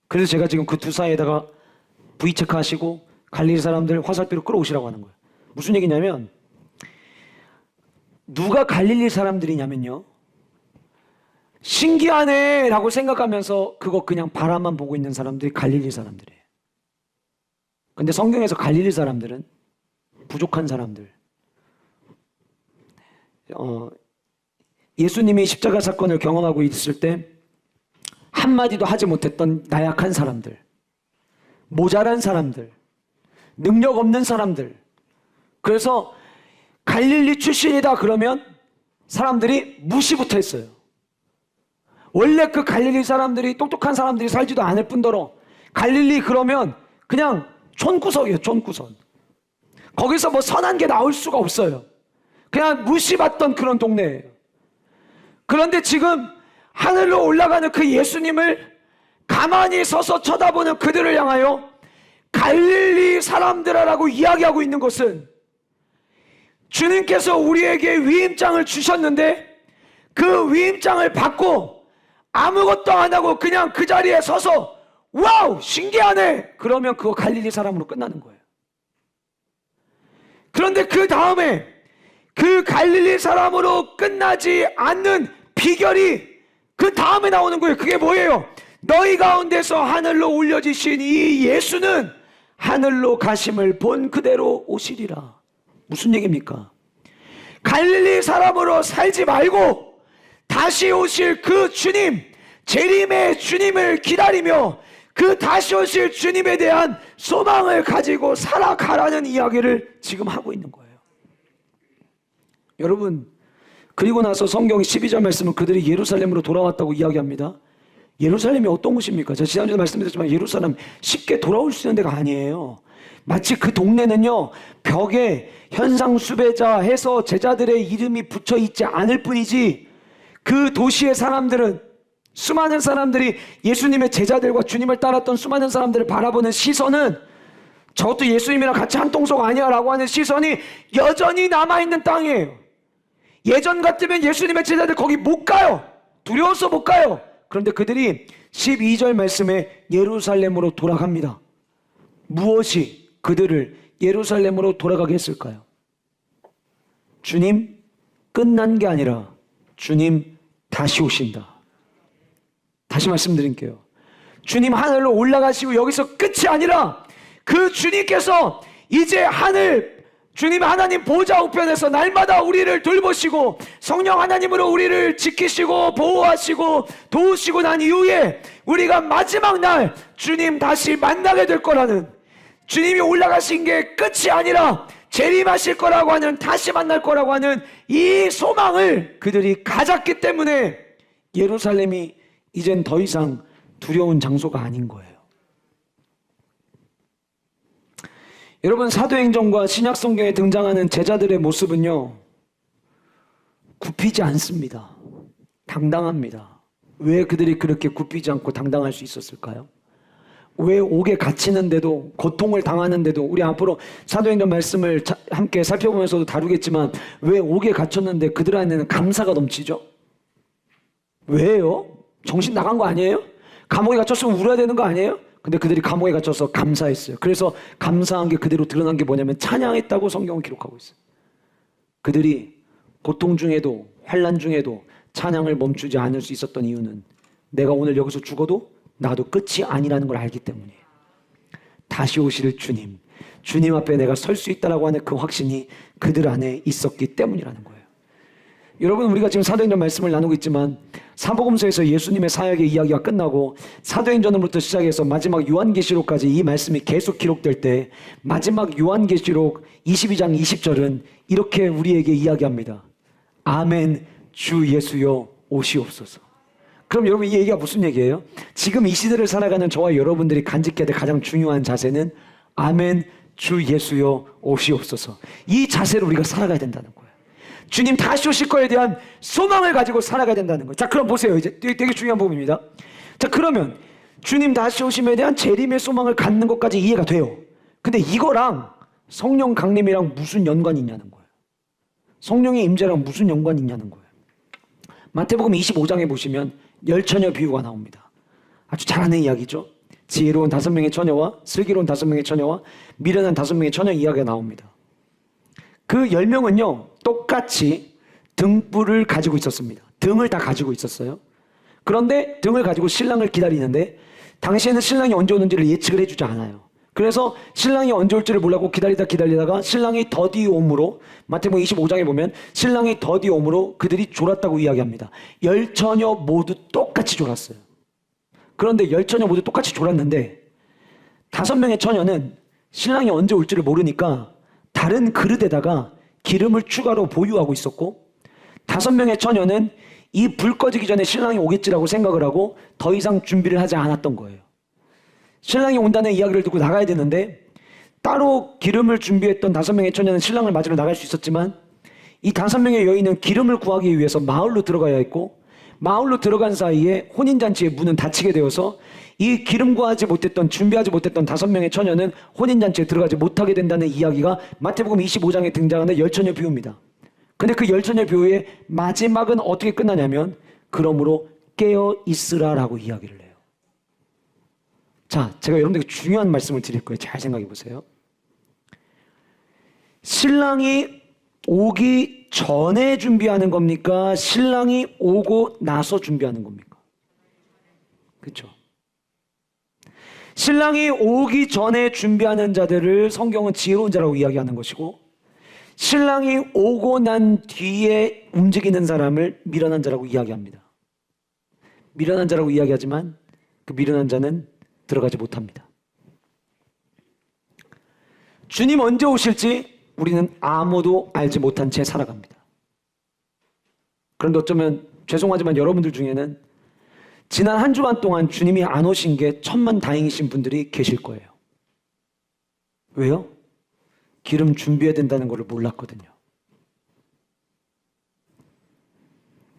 그래서 제가 지금 그 두 사이에다가 V체크 하시고 갈릴리 사람들 화살표로 끌어오시라고 하는 거예요. 무슨 얘기냐면 누가 갈릴리 사람들이냐면요. 신기하네 라고 생각하면서 그거 그냥 바라만 보고 있는 사람들이 갈릴리 사람들이에요. 근데 성경에서 갈릴리 사람들은 부족한 사람들. 예수님이 십자가 사건을 경험하고 있을 때 한마디도 하지 못했던 나약한 사람들, 모자란 사람들, 능력 없는 사람들. 그래서 갈릴리 출신이다 그러면 사람들이 무시부터 했어요. 원래 그 갈릴리 사람들이 똑똑한 사람들이 살지도 않을 뿐더러 갈릴리 그러면 그냥 촌구석이에요. 촌구석. 거기서 뭐 선한 게 나올 수가 없어요. 그냥 무시받던 그런 동네예요. 그런데 지금 하늘로 올라가는 그 예수님을 가만히 서서 쳐다보는 그들을 향하여 갈릴리 사람들아라고 이야기하고 있는 것은 주님께서 우리에게 위임장을 주셨는데 그 위임장을 받고 아무것도 안 하고 그냥 그 자리에 서서 와우 신기하네 그러면 그거 갈릴리 사람으로 끝나는 거예요. 그런데 그 다음에 그 갈릴리 사람으로 끝나지 않는 비결이 그 다음에 나오는 거예요. 그게 뭐예요? 너희 가운데서 하늘로 올려지신 이 예수는 하늘로 가심을 본 그대로 오시리라. 무슨 얘기입니까? 갈릴리 사람으로 살지 말고 다시 오실 그 주님, 재림의 주님을 기다리며 그 다시 오실 주님에 대한 소망을 가지고 살아가라는 이야기를 지금 하고 있는 거예요. 여러분, 그리고 나서 성경이 12절 말씀은 그들이 예루살렘으로 돌아왔다고 이야기합니다. 예루살렘이 어떤 곳입니까? 제가 지난주에 말씀드렸지만 예루살렘 쉽게 돌아올 수 있는 데가 아니에요. 마치 그 동네는요 벽에 현상수배자 해서 제자들의 이름이 붙여 있지 않을 뿐이지 그 도시의 사람들은 수많은 사람들이 예수님의 제자들과 주님을 따랐던 수많은 사람들을 바라보는 시선은 저것도 예수님이랑 같이 한 통속 아니야 라고 하는 시선이 여전히 남아있는 땅이에요. 예전 같으면 예수님의 제자들 거기 못 가요. 두려워서 못 가요. 그런데 그들이 12절 말씀에 예루살렘으로 돌아갑니다. 무엇이 그들을 예루살렘으로 돌아가게 했을까요? 주님 끝난 게 아니라 주님 다시 오신다. 다시 말씀드릴게요. 주님 하늘로 올라가시고 여기서 끝이 아니라 그 주님께서 이제 주님 하나님 보좌 우편에서 날마다 우리를 돌보시고 성령 하나님으로 우리를 지키시고 보호하시고 도우시고 난 이후에 우리가 마지막 날 주님 다시 만나게 될 거라는, 주님이 올라가신 게 끝이 아니라 재림하실 거라고 하는, 다시 만날 거라고 하는 이 소망을 그들이 가졌기 때문에 예루살렘이 이젠 더 이상 두려운 장소가 아닌 거예요. 여러분, 사도행전과 신약성경에 등장하는 제자들의 모습은요 굽히지 않습니다. 당당합니다. 왜 그들이 그렇게 굽히지 않고 당당할 수 있었을까요? 왜 옥에 갇히는데도, 고통을 당하는데도, 우리 앞으로 사도행전 말씀을 함께 살펴보면서도 다루겠지만 왜 옥에 갇혔는데 그들 안에는 감사가 넘치죠? 왜요? 정신 나간 거 아니에요? 감옥에 갇혔으면 울어야 되는 거 아니에요? 근데 그들이 감옥에 갇혀서 감사했어요. 그래서 감사한 게 그대로 드러난 게 뭐냐면 찬양했다고 성경은 기록하고 있어요. 그들이 고통 중에도 환난 중에도 찬양을 멈추지 않을 수 있었던 이유는 내가 오늘 여기서 죽어도 나도 끝이 아니라는 걸 알기 때문이에요. 다시 오실 주님, 주님 앞에 내가 설 수 있다라고 하는 그 확신이 그들 안에 있었기 때문이라는 거예요. 여러분, 우리가 지금 사도행전 말씀을 나누고 있지만 사복음서에서 예수님의 사역의 이야기가 끝나고 사도행전으로부터 시작해서 마지막 요한계시록까지 이 말씀이 계속 기록될 때 마지막 요한계시록 22장 20절은 이렇게 우리에게 이야기합니다. 아멘, 주 예수여 오시옵소서. 그럼 여러분, 이 얘기가 무슨 얘기예요? 지금 이 시대를 살아가는 저와 여러분들이 간직해야 될 가장 중요한 자세는 아멘, 주 예수여 오시옵소서. 이 자세로 우리가 살아가야 된다는 거예요. 주님 다시 오실 거에 대한 소망을 가지고 살아가야 된다는 거예요. 자, 그럼 보세요. 이제 되게 중요한 부분입니다. 자, 그러면 주님 다시 오심에 대한 재림의 소망을 갖는 것까지 이해가 돼요. 근데 이거랑 성령 강림이랑 무슨 연관이 있냐는 거예요. 성령의 임재랑 무슨 연관이 있냐는 거예요. 마태복음 25장에 보시면 열처녀 비유가 나옵니다. 아주 잘 아는 이야기죠. 지혜로운 5명의 처녀와 슬기로운 5명의 처녀와 미련한 5명의 처녀 이야기가 나옵니다. 그 10명은요 똑같이 등불을 가지고 있었습니다. 등을 다 가지고 있었어요. 그런데 등을 가지고 신랑을 기다리는데 당시에는 신랑이 언제 오는지를 예측을 해주지 않아요. 그래서 신랑이 언제 올지를 몰랐고 기다리다가 신랑이 더디 옴으로, 마태복음 25장에 보면 신랑이 더디 옴으로 그들이 졸았다고 이야기합니다. 10처녀 모두 똑같이 졸았어요. 그런데 10처녀 모두 똑같이 졸았는데 5명의 처녀는 신랑이 언제 올지를 모르니까 다른 그릇에다가 기름을 추가로 보유하고 있었고 5명의 처녀는 이 불 꺼지기 전에 신랑이 오겠지라고 생각을 하고 더 이상 준비를 하지 않았던 거예요. 신랑이 온다는 이야기를 듣고 나가야 되는데 따로 기름을 준비했던 5명의 처녀는 신랑을 맞으러 나갈 수 있었지만 이 5명의 여인은 기름을 구하기 위해서 마을로 들어가야 했고 마을로 들어간 사이에 혼인잔치의 문은 닫히게 되어서 이 기름 구하지 못했던, 준비하지 못했던 5명의 처녀는 혼인잔치에 들어가지 못하게 된다는 이야기가 마태복음 25장에 등장하는 열처녀 비유입니다. 근데 그 열처녀 비유의 마지막은 어떻게 끝나냐면 그러므로 깨어 있으라라고 이야기를 해요. 자, 제가 여러분들에게 중요한 말씀을 드릴 거예요. 잘 생각해 보세요. 신랑이 오기 전에 준비하는 겁니까? 신랑이 오고 나서 준비하는 겁니까? 그렇죠? 신랑이 오기 전에 준비하는 자들을 성경은 지혜로운 자라고 이야기하는 것이고 신랑이 오고 난 뒤에 움직이는 사람을 미련한 자라고 이야기합니다. 미련한 자라고 이야기하지만 그 미련한 자는 들어가지 못합니다. 주님 언제 오실지 우리는 아무도 알지 못한 채 살아갑니다. 그런데 어쩌면 죄송하지만 여러분들 중에는 지난 한 주간 동안 주님이 안 오신 게 천만다행이신 분들이 계실 거예요. 왜요? 기름 준비해야 된다는 것을 몰랐거든요.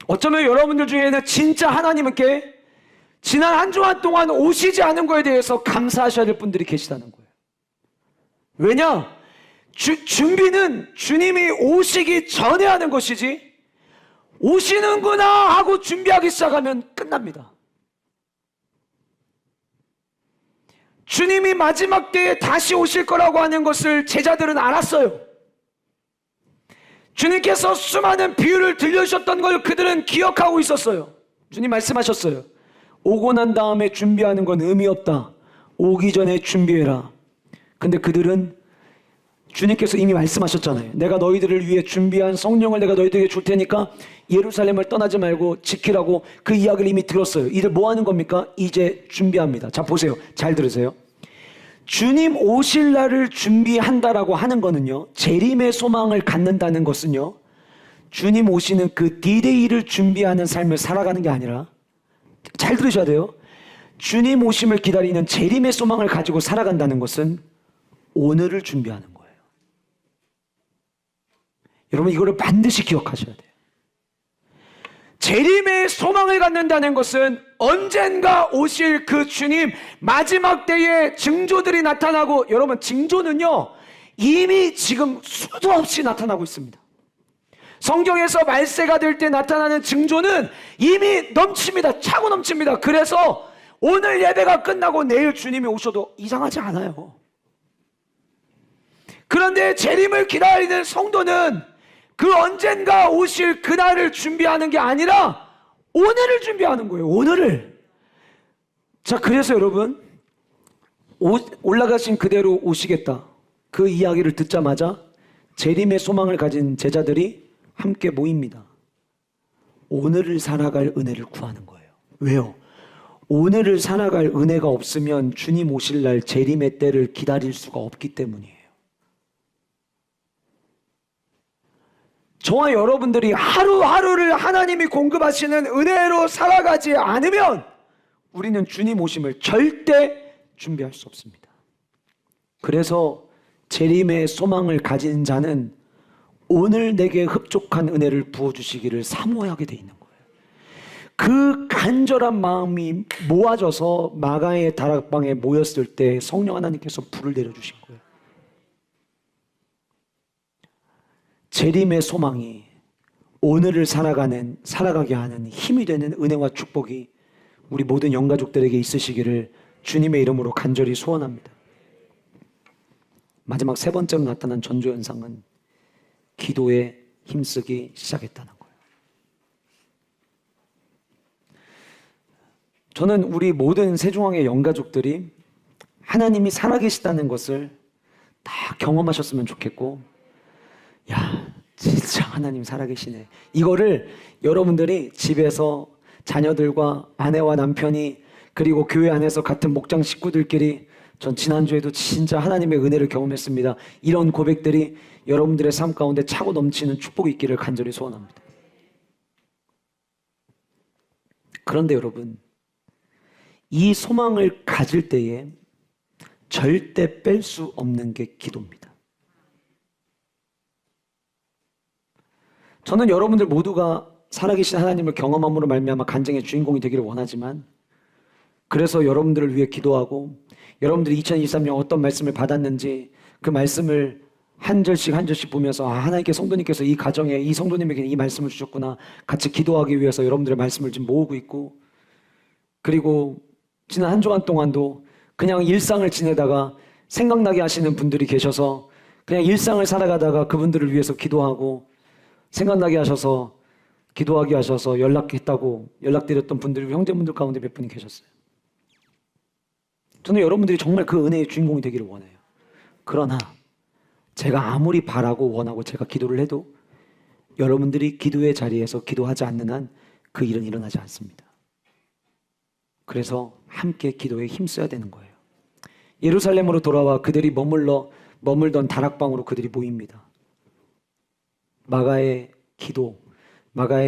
어쩌면 여러분들 중에는 진짜 하나님께 지난 한 주간 동안 오시지 않은 거에 대해서 감사하셔야 될 분들이 계시다는 거예요. 왜냐? 준비는 주님이 오시기 전에 하는 것이지 오시는구나 하고 준비하기 시작하면 끝납니다. 주님이 마지막 때에 다시 오실 거라고 하는 것을 제자들은 알았어요. 주님께서 수많은 비유를 들려주셨던 걸 그들은 기억하고 있었어요. 주님 말씀하셨어요. 오고 난 다음에 준비하는 건 의미 없다. 오기 전에 준비해라. 근데 그들은 주님께서 이미 말씀하셨잖아요. 내가 너희들을 위해 준비한 성령을 내가 너희들에게 줄 테니까 예루살렘을 떠나지 말고 지키라고 그 이야기를 이미 들었어요. 이들 뭐 하는 겁니까? 이제 준비합니다. 자, 보세요. 잘 들으세요. 주님 오실 날을 준비한다라고 하는 거는요, 재림의 소망을 갖는다는 것은요, 주님 오시는 그 디데이를 준비하는 삶을 살아가는 게 아니라, 잘 들으셔야 돼요. 주님 오심을 기다리는 재림의 소망을 가지고 살아간다는 것은 오늘을 준비하는 거예요. 여러분, 이거를 반드시 기억하셔야 돼요. 재림의 소망을 갖는다는 것은 언젠가 오실 그 주님 마지막 때에 징조들이 나타나고, 여러분 징조는요 이미 지금 수도 없이 나타나고 있습니다. 성경에서 말세가 될 때 나타나는 징조는 이미 넘칩니다. 차고 넘칩니다. 그래서 오늘 예배가 끝나고 내일 주님이 오셔도 이상하지 않아요. 그런데 재림을 기다리는 성도는 그 언젠가 오실 그날을 준비하는 게 아니라 오늘을 준비하는 거예요. 오늘을. 자, 그래서 여러분 올라가신 그대로 오시겠다, 그 이야기를 듣자마자 재림의 소망을 가진 제자들이 함께 모입니다. 오늘을 살아갈 은혜를 구하는 거예요. 왜요? 오늘을 살아갈 은혜가 없으면 주님 오실 날 재림의 때를 기다릴 수가 없기 때문이에요. 저와 여러분들이 하루하루를 하나님이 공급하시는 은혜로 살아가지 않으면 우리는 주님 오심을 절대 준비할 수 없습니다. 그래서 재림의 소망을 가진 자는 오늘 내게 흡족한 은혜를 부어주시기를 사모하게 돼 있는 거예요. 그 간절한 마음이 모아져서 마가의 다락방에 모였을 때 성령 하나님께서 불을 내려주신 거예요. 재림의 소망이 오늘을 살아가게 하는 힘이 되는 은혜와 축복이 우리 모든 영가족들에게 있으시기를 주님의 이름으로 간절히 소원합니다. 마지막 세 번째로 나타난 전조현상은 기도에 힘쓰기 시작했다는 거예요. 저는 우리 모든 세종왕의 영가족들이 하나님이 살아계시다는 것을 다 경험하셨으면 좋겠고, 야, 진짜 하나님 살아계시네, 이거를 여러분들이 집에서 자녀들과 아내와 남편이 그리고 교회 안에서 같은 목장 식구들끼리, 전 지난주에도 진짜 하나님의 은혜를 경험했습니다, 이런 고백들이 여러분들의 삶 가운데 차고 넘치는 축복이 있기를 간절히 소원합니다. 그런데 여러분, 이 소망을 가질 때에 절대 뺄 수 없는 게 기도입니다. 저는 여러분들 모두가 살아계신 하나님을 경험함으로 말미암아 간증의 주인공이 되기를 원하지만, 그래서 여러분들을 위해 기도하고 여러분들이 2023년 어떤 말씀을 받았는지 그 말씀을 한 절씩 한 절씩 보면서, 아, 하나님께 성도님께서 이 가정에 이 성도님에게 이 말씀을 주셨구나, 같이 기도하기 위해서 여러분들의 말씀을 지금 모으고 있고, 그리고 지난 한 주간 동안도 그냥 일상을 지내다가 생각나게 하시는 분들이 계셔서 그냥 일상을 살아가다가 그분들을 위해서 기도하고, 생각나게 하셔서 기도하게 하셔서 연락했다고 연락드렸던 분들이 형제분들 가운데 몇 분이 계셨어요. 저는 여러분들이 정말 그 은혜의 주인공이 되기를 원해요. 그러나 제가 아무리 바라고 원하고 제가 기도를 해도 여러분들이 기도의 자리에서 기도하지 않는 한 그 일은 일어나지 않습니다. 그래서 함께 기도에 힘써야 되는 거예요. 예루살렘으로 돌아와 그들이 머물던 다락방으로 그들이 모입니다. 마가의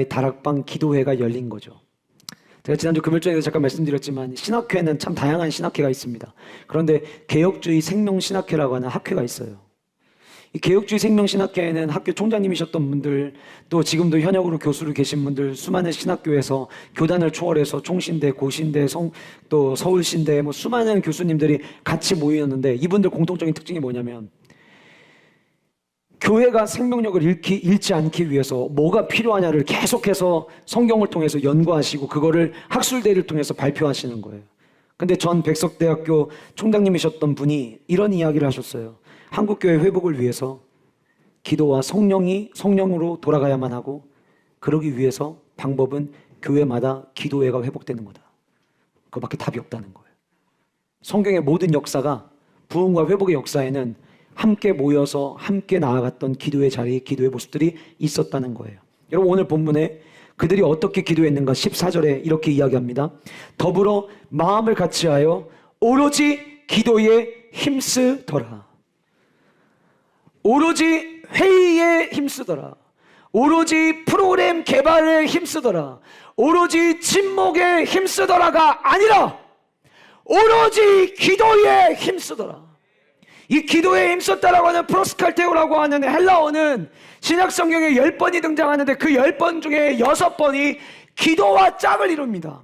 다락방 기도회가 열린 거죠. 제가 지난주 금요일장에서 잠깐 말씀드렸지만 신학회는 참 다양한 신학회가 있습니다. 그런데 개혁주의 생명신학회라고 하는 학회가 있어요. 이 개혁주의 생명신학회에는 학교 총장님이셨던 분들, 또 지금도 현역으로 교수로 계신 분들, 수많은 신학교에서 교단을 초월해서 총신대, 고신대, 또 서울신대, 수많은 교수님들이 같이 모이었는데, 이분들 공통적인 특징이 뭐냐면 교회가 생명력을 잃지 않기 위해서 뭐가 필요하냐를 계속해서 성경을 통해서 연구하시고 그거를 학술대를 통해서 발표하시는 거예요. 근데 전 백석대학교 총장님이셨던 분이 이런 이야기를 하셨어요. 한국교회 회복을 위해서 기도와 성령으로 돌아가야만 하고, 그러기 위해서 방법은 교회마다 기도회가 회복되는 거다. 그거밖에 답이 없다는 거예요. 성경의 모든 역사가, 부흥과 회복의 역사에는 함께 모여서 함께 나아갔던 기도의 자리, 기도의 모습들이 있었다는 거예요. 여러분, 오늘 본문에 그들이 어떻게 기도했는가 14절에 이렇게 이야기합니다. 더불어 마음을 같이하여 오로지 기도에 힘쓰더라. 오로지 회의에 힘쓰더라. 오로지 프로그램 개발에 힘쓰더라. 오로지 침묵에 힘쓰더라가 아니라 오로지 기도에 힘쓰더라. 이 기도에 힘썼다라고 하는 프로스칼테오라고 하는 헬라어는 신약 성경에 10번이 등장하는데 그 10번 중에 6번이 기도와 짝을 이룹니다.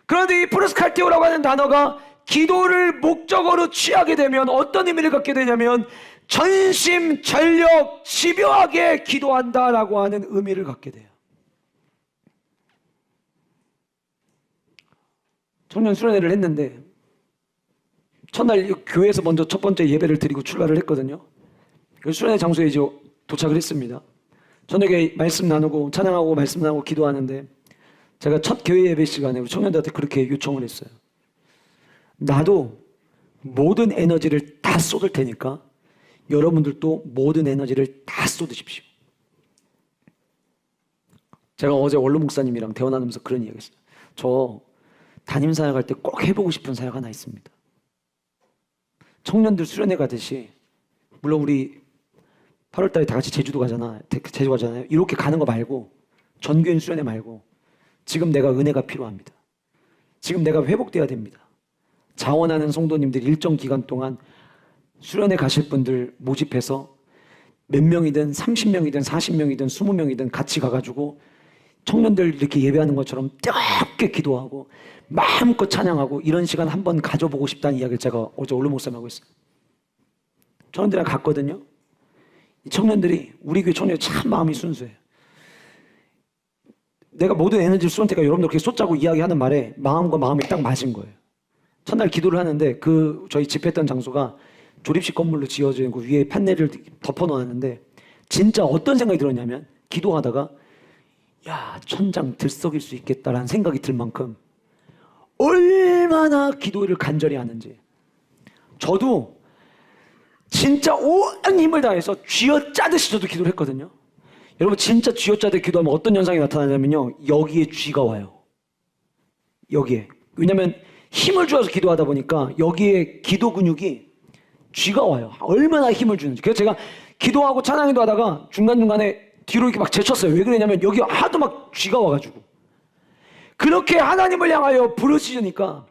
그런데 이 프로스칼테오라고 하는 단어가 기도를 목적으로 취하게 되면 어떤 의미를 갖게 되냐면 전심 전력 집요하게 기도한다라고 하는 의미를 갖게 돼요. 청년 수련회를 했는데 첫날 교회에서 먼저 첫 번째 예배를 드리고 출발을 했거든요. 그 수련회 장소에 이제 도착을 했습니다. 저녁에 말씀 나누고 찬양하고 말씀 나누고 기도하는데 제가 첫 교회 예배 시간에 우리 청년들한테 그렇게 요청을 했어요. 나도 모든 에너지를 다 쏟을 테니까 여러분들도 모든 에너지를 다 쏟으십시오. 제가 어제 원로 목사님이랑 대화 나누면서 그런 이야기 했어요. 저 담임 사역할 때 꼭 해보고 싶은 사역 하나 있습니다. 청년들 수련회 가듯이, 물론 우리 8월 달에 다 같이 제주도 가잖아요. 이렇게 가는 거 말고, 전교인 수련회 말고, 지금 내가 은혜가 필요합니다. 지금 내가 회복돼야 됩니다. 자원하는 성도님들 일정 기간 동안 수련회 가실 분들 모집해서 몇 명이든 30명이든 40명이든 20명이든 같이 가가지고 청년들 이렇게 예배하는 것처럼 뜨겁게 기도하고 마음껏 찬양하고 이런 시간 한번 가져보고 싶다는 이야기를 제가 어제 원로 목사님하고 했어요. 청년들이랑 갔거든요. 이 청년들이, 우리 교회 청년이 참 마음이 순수해요. 내가 모든 에너지를 쏟을 테니까 여러분들 그렇게 쏟자고 이야기하는 말에 마음과 마음이 딱 맞은 거예요. 첫날 기도를 하는데 저희 집회했던 장소가 조립식 건물로 지어진 그 위에 판넬을 덮어 놓았는데 진짜 어떤 생각이 들었냐면 기도하다가 야, 천장 들썩일 수 있겠다라는 생각이 들 만큼 얼마나 기도를 간절히 하는지. 저도 진짜 온 힘을 다해서 쥐어짜듯이 저도 기도를 했거든요. 여러분 진짜 쥐어짜듯 기도하면 어떤 현상이 나타나냐면요, 여기에 쥐가 와요. 여기에. 왜냐면 힘을 주어서 기도하다 보니까 여기에 기도 근육이 쥐가 와요. 얼마나 힘을 주는지. 그래서 제가 기도하고 찬양기도 하다가 중간중간에 뒤로 이렇게 막 제쳤어요. 왜 그러냐면 여기 하도 막 쥐가 와가지고. 그렇게 하나님을 향하여 부르시니까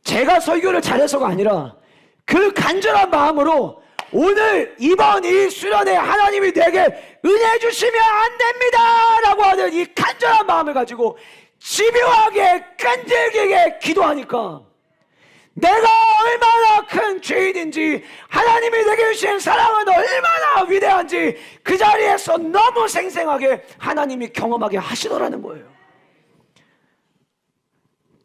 제가 설교를 잘해서가 아니라 그 간절한 마음으로 오늘 이번 이 수련회 하나님이 내게 은혜 주시면 안 됩니다 라고 하는 이 간절한 마음을 가지고 집요하게 끈질기게 기도하니까 내가 얼마나 큰 죄인인지, 하나님이 내게 주신 사랑은 얼마나 위대한지 그 자리에서 너무 생생하게 하나님이 경험하게 하시더라는 거예요.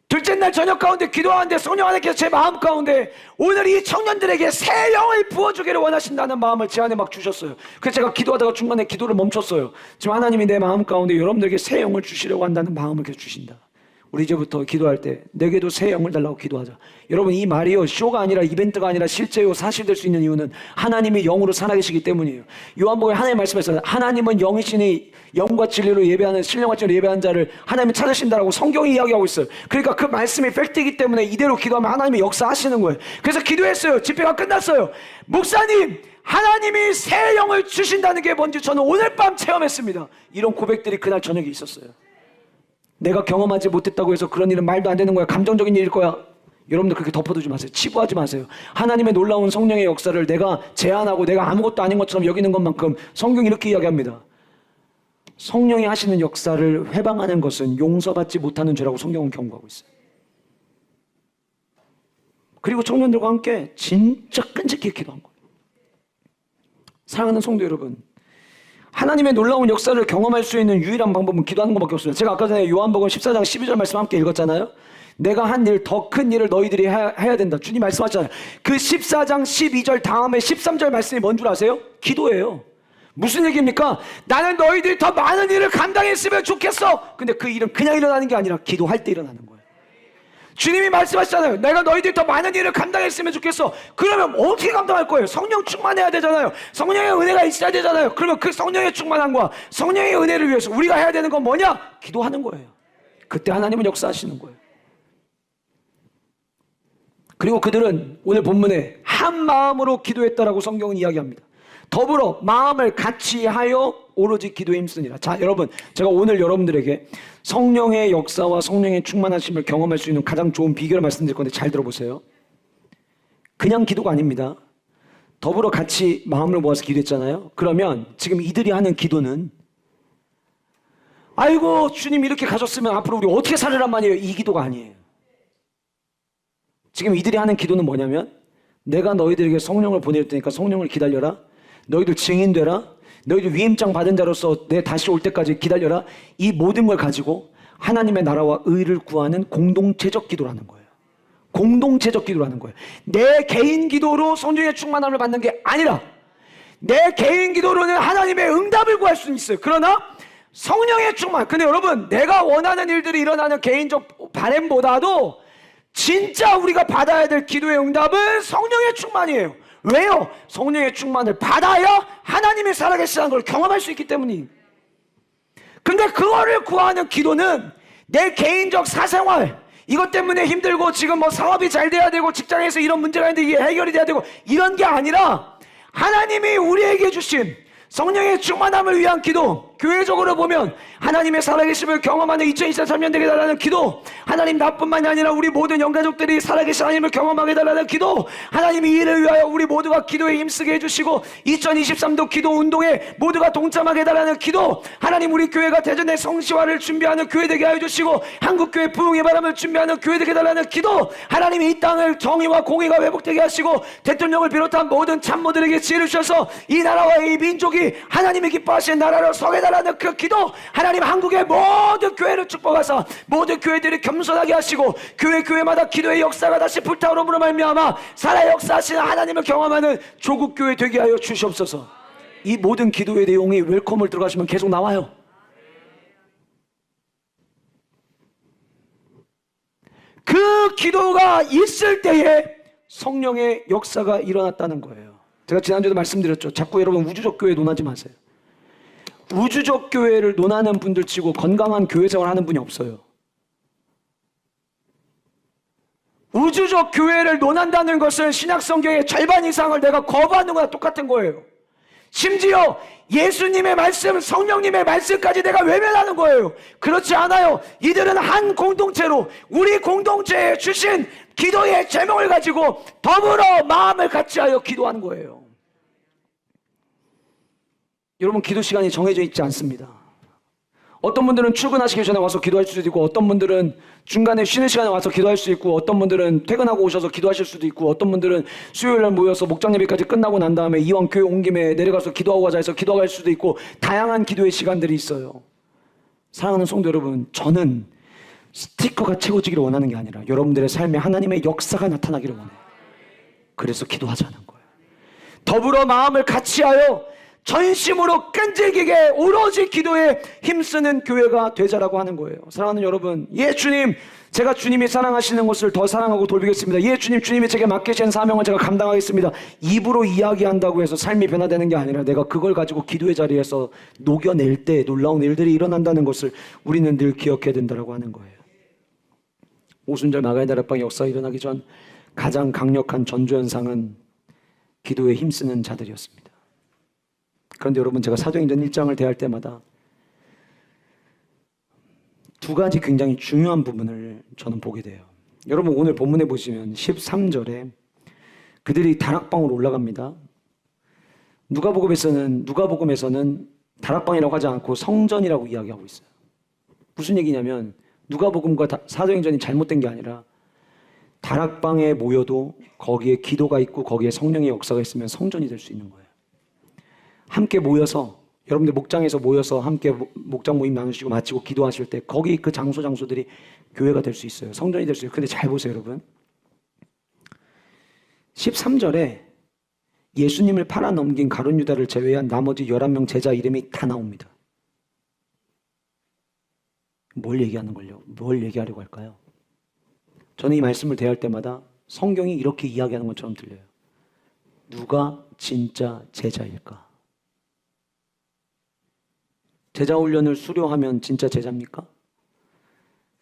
둘째 날 저녁 가운데 기도하는데 성령 하나님께서 제 마음 가운데 오늘 이 청년들에게 새 영을 부어주기를 원하신다는 마음을 제 안에 막 주셨어요. 그래서 제가 기도하다가 중간에 기도를 멈췄어요. 지금 하나님이 내 마음 가운데 여러분들에게 새 영을 주시려고 한다는 마음을 계속 주신다. 우리 이제부터 기도할 때 내게도 새 영을 달라고 기도하자. 여러분 이 말이요, 쇼가 아니라 이벤트가 아니라 실제요 사실될 수 있는 이유는 하나님이 영으로 살아계시기 때문이에요. 요한복음에 하나님 말씀하셨잖아요. 하나님은 영이시니 영과 진리로 예배하는, 신령과 진리로 예배하는 자를 하나님이 찾으신다라고 성경이 이야기하고 있어요. 그러니까 그 말씀이 팩트이기 때문에 이대로 기도하면 하나님이 역사하시는 거예요. 그래서 기도했어요. 집회가 끝났어요. 목사님, 하나님이 새 영을 주신다는 게 뭔지 저는 오늘 밤 체험했습니다. 이런 고백들이 그날 저녁에 있었어요. 내가 경험하지 못했다고 해서 그런 일은 말도 안 되는 거야, 감정적인 일일 거야, 여러분들 그렇게 덮어두지 마세요. 치부하지 마세요. 하나님의 놀라운 성령의 역사를 내가 제한하고 내가 아무것도 아닌 것처럼 여기는 것만큼 성경이 이렇게 이야기합니다. 성령이 하시는 역사를 회방하는 것은 용서받지 못하는 죄라고 성경은 경고하고 있어요. 그리고 청년들과 함께 진짜 끈질기게 기도한 거예요. 사랑하는 성도 여러분, 하나님의 놀라운 역사를 경험할 수 있는 유일한 방법은 기도하는 것밖에 없습니다. 제가 아까 전에 요한복음 14장 12절 말씀 함께 읽었잖아요. 내가 한 일, 더 큰 일을 너희들이 해야 된다. 주님 말씀하셨잖아요. 그 14장 12절 다음에 13절 말씀이 뭔 줄 아세요? 기도예요. 무슨 얘기입니까? 나는 너희들이 더 많은 일을 감당했으면 좋겠어. 근데 그 일은 그냥 일어나는 게 아니라 기도할 때 일어나는 거예요. 주님이 말씀하시잖아요. 내가 너희들이 더 많은 일을 감당했으면 좋겠어. 그러면 어떻게 감당할 거예요? 성령 충만해야 되잖아요. 성령의 은혜가 있어야 되잖아요. 그러면 그 성령의 충만함과 성령의 은혜를 위해서 우리가 해야 되는 건 뭐냐? 기도하는 거예요. 그때 하나님은 역사하시는 거예요. 그리고 그들은 오늘 본문에 한 마음으로 기도했다라고 성경은 이야기합니다. 더불어 마음을 같이 하여 오로지 기도에 힘쓰니라. 자, 여러분, 제가 오늘 여러분들에게 성령의 역사와 성령의 충만하심을 경험할 수 있는 가장 좋은 비결을 말씀드릴 건데 잘 들어보세요. 그냥 기도가 아닙니다. 더불어 같이 마음을 모아서 기도했잖아요. 그러면 지금 이들이 하는 기도는 아이고 주님 이렇게 가셨으면 앞으로 우리 어떻게 살으란 말이에요. 이 기도가 아니에요. 지금 이들이 하는 기도는 뭐냐면 내가 너희들에게 성령을 보낼 테니까 성령을 기다려라. 너희들 증인 되라. 너희들 위임장 받은 자로서 내 다시 올 때까지 기다려라. 이 모든 걸 가지고 하나님의 나라와 의를 구하는 공동체적 기도라는 거예요. 공동체적 기도라는 거예요. 내 개인 기도로 성령의 충만함을 받는 게 아니라 내 개인 기도로는 하나님의 응답을 구할 수는 있어요. 그러나 성령의 충만. 근데 여러분, 내가 원하는 일들이 일어나는 개인적 바램보다도 진짜 우리가 받아야 될 기도의 응답은 성령의 충만이에요. 왜요? 성령의 충만을 받아야 하나님의 살아계시다는 걸 경험할 수 있기 때문이에요. 근데 그거를 구하는 기도는 내 개인적 사생활, 이것 때문에 힘들고 지금 뭐 사업이 잘 돼야 되고 직장에서 이런 문제가 있는데 이게 해결이 돼야 되고 이런 게 아니라 하나님이 우리에게 주신 성령의 충만함을 위한 기도, 교회적으로 보면 하나님의 살아계심을 경험하는 2023년 되게 달라는 기도, 하나님 나뿐만이 아니라 우리 모든 영가족들이 살아계신 하나님을 경험하게 달라는 기도, 하나님이 이를 위하여 우리 모두가 기도에 힘쓰게 해주시고 2023도 기도 운동에 모두가 동참하게 달라는 기도, 하나님 우리 교회가 대전의 성시화를 준비하는 교회 되게 하여 주시고 한국교회 부흥의 바람을 준비하는 교회 되게 달라는 기도, 하나님이 이 땅을 정의와 공의가 회복되게 하시고 대통령을 비롯한 모든 참모들에게 지혜를 주셔서 이 나라와 이 민족이 하나님이 기뻐하시는 나라로 서게 달라는 그 기도, 하나님 한국의 모든 교회를 축복하사 모든 교회들이 겸손하게 하시고 교회마다 기도의 역사가 다시 불타오름으로 말미암아 살아 역사하시는 하나님을 경험하는 조국 교회 되게 하여 주시옵소서. 이 모든 기도의 내용이 웰컴을 들어가시면 계속 나와요. 그 기도가 있을 때에 성령의 역사가 일어났다는 거예요. 제가 지난주에도 말씀드렸죠. 자꾸 여러분 우주적 교회 논하지 마세요. 우주적 교회를 논하는 분들 치고 건강한 교회 생활 하는 분이 없어요. 우주적 교회를 논한다는 것은 신약 성경의 절반 이상을 내가 거부하는 거나 똑같은 거예요. 심지어 예수님의 말씀, 성령님의 말씀까지 내가 외면하는 거예요. 그렇지 않아요. 이들은 한 공동체로 우리 공동체에 주신 기도의 제목을 가지고 더불어 마음을 같이하여 기도하는 거예요. 여러분, 기도 시간이 정해져 있지 않습니다. 어떤 분들은 출근하시기 전에 와서 기도할 수도 있고, 어떤 분들은 중간에 쉬는 시간에 와서 기도할 수 있고, 어떤 분들은 퇴근하고 오셔서 기도하실 수도 있고, 어떤 분들은 수요일날 모여서 목장 예배까지 끝나고 난 다음에 이왕 교회 온 김에 내려가서 기도하고 가자 해서 기도할 수도 있고, 다양한 기도의 시간들이 있어요. 사랑하는 성도 여러분, 저는 스티커가 채워지기를 원하는 게 아니라 여러분들의 삶에 하나님의 역사가 나타나기를 원해요. 그래서 기도하자는 거예요. 더불어 마음을 같이하여 전심으로 끈질기게 오로지 기도에 힘쓰는 교회가 되자라고 하는 거예요. 사랑하는 여러분, 예 주님, 제가 주님이 사랑하시는 것을 더 사랑하고 돌보겠습니다. 예 주님, 주님이 제게 맡기신 사명을 제가 감당하겠습니다. 입으로 이야기한다고 해서 삶이 변화되는 게 아니라 내가 그걸 가지고 기도의 자리에서 녹여낼 때 놀라운 일들이 일어난다는 것을 우리는 늘 기억해야 된다고 하는 거예요. 오순절 마가의 다락방 역사가 일어나기 전 가장 강력한 전조현상은 기도에 힘쓰는 자들이었습니다. 그런데 여러분, 제가 사도행전 1장을 대할 때마다 두 가지 굉장히 중요한 부분을 저는 보게 돼요. 여러분, 오늘 본문에 보시면 13절에 그들이 다락방으로 올라갑니다. 누가복음에서는 다락방이라고 하지 않고 성전이라고 이야기하고 있어요. 무슨 얘기냐면 누가복음과 사도행전이 잘못된 게 아니라 다락방에 모여도 거기에 기도가 있고 거기에 성령의 역사가 있으면 성전이 될 수 있는 거예요. 함께 모여서, 여러분들 목장에서 모여서 함께 목장 모임 나누시고 마치고 기도하실 때 거기 그 장소들이 교회가 될 수 있어요. 성전이 될 수 있어요. 근데 잘 보세요, 여러분. 13절에 예수님을 팔아넘긴 가룟 유다를 제외한 나머지 11명 제자 이름이 다 나옵니다. 뭘 얘기하려고 할까요? 저는 이 말씀을 대할 때마다 성경이 이렇게 이야기하는 것처럼 들려요. 누가 진짜 제자일까? 제자 훈련을 수료하면 진짜 제자입니까?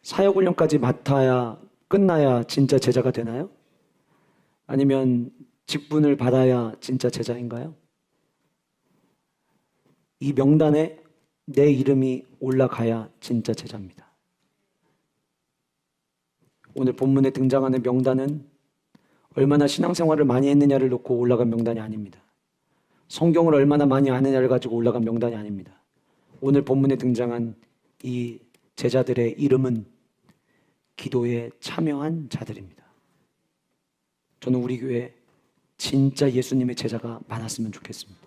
사역 훈련까지 맡아야 끝나야 진짜 제자가 되나요? 아니면 직분을 받아야 진짜 제자인가요? 이 명단에 내 이름이 올라가야 진짜 제자입니다. 오늘 본문에 등장하는 명단은 얼마나 신앙생활을 많이 했느냐를 놓고 올라간 명단이 아닙니다. 성경을 얼마나 많이 아느냐를 가지고 올라간 명단이 아닙니다. 오늘 본문에 등장한 이 제자들의 이름은 기도에 참여한 자들입니다. 저는 우리 교회 진짜 예수님의 제자가 많았으면 좋겠습니다.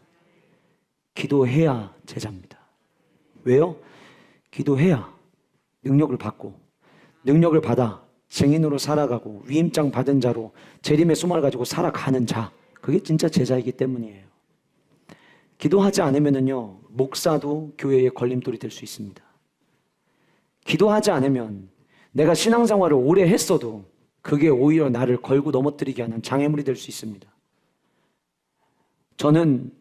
기도해야 제자입니다. 왜요? 기도해야 능력을 받고, 능력을 받아 증인으로 살아가고 위임장 받은 자로 재림의 소망을 가지고 살아가는 자, 그게 진짜 제자이기 때문이에요. 기도하지 않으면요, 목사도 교회의 걸림돌이 될 수 있습니다. 기도하지 않으면 내가 신앙생활을 오래 했어도 그게 오히려 나를 걸고 넘어뜨리게 하는 장애물이 될 수 있습니다. 저는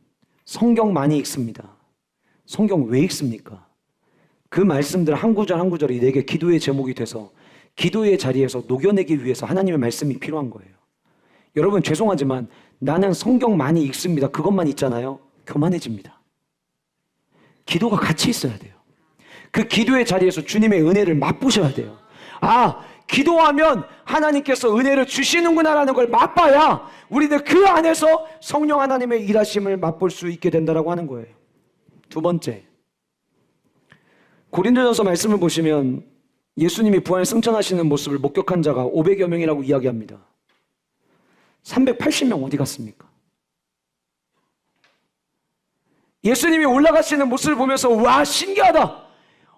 성경 많이 읽습니다. 성경 왜 읽습니까? 그 말씀들 한 구절 한 구절이 내게 기도의 제목이 돼서 기도의 자리에서 녹여내기 위해서 하나님의 말씀이 필요한 거예요. 여러분 죄송하지만 나는 성경 많이 읽습니다. 그것만 있잖아요. 교만해집니다. 기도가 같이 있어야 돼요. 그 기도의 자리에서 주님의 은혜를 맛보셔야 돼요. 아, 기도하면 하나님께서 은혜를 주시는구나라는 걸 맛봐야 우리들 그 안에서 성령 하나님의 일하심을 맛볼 수 있게 된다라고 하는 거예요. 두 번째, 고린도전서 말씀을 보시면 예수님이 부활 승천하시는 모습을 목격한 자가 500여 명이라고 이야기합니다. 380명 어디 갔습니까? 예수님이 올라가시는 모습을 보면서 와, 신기하다.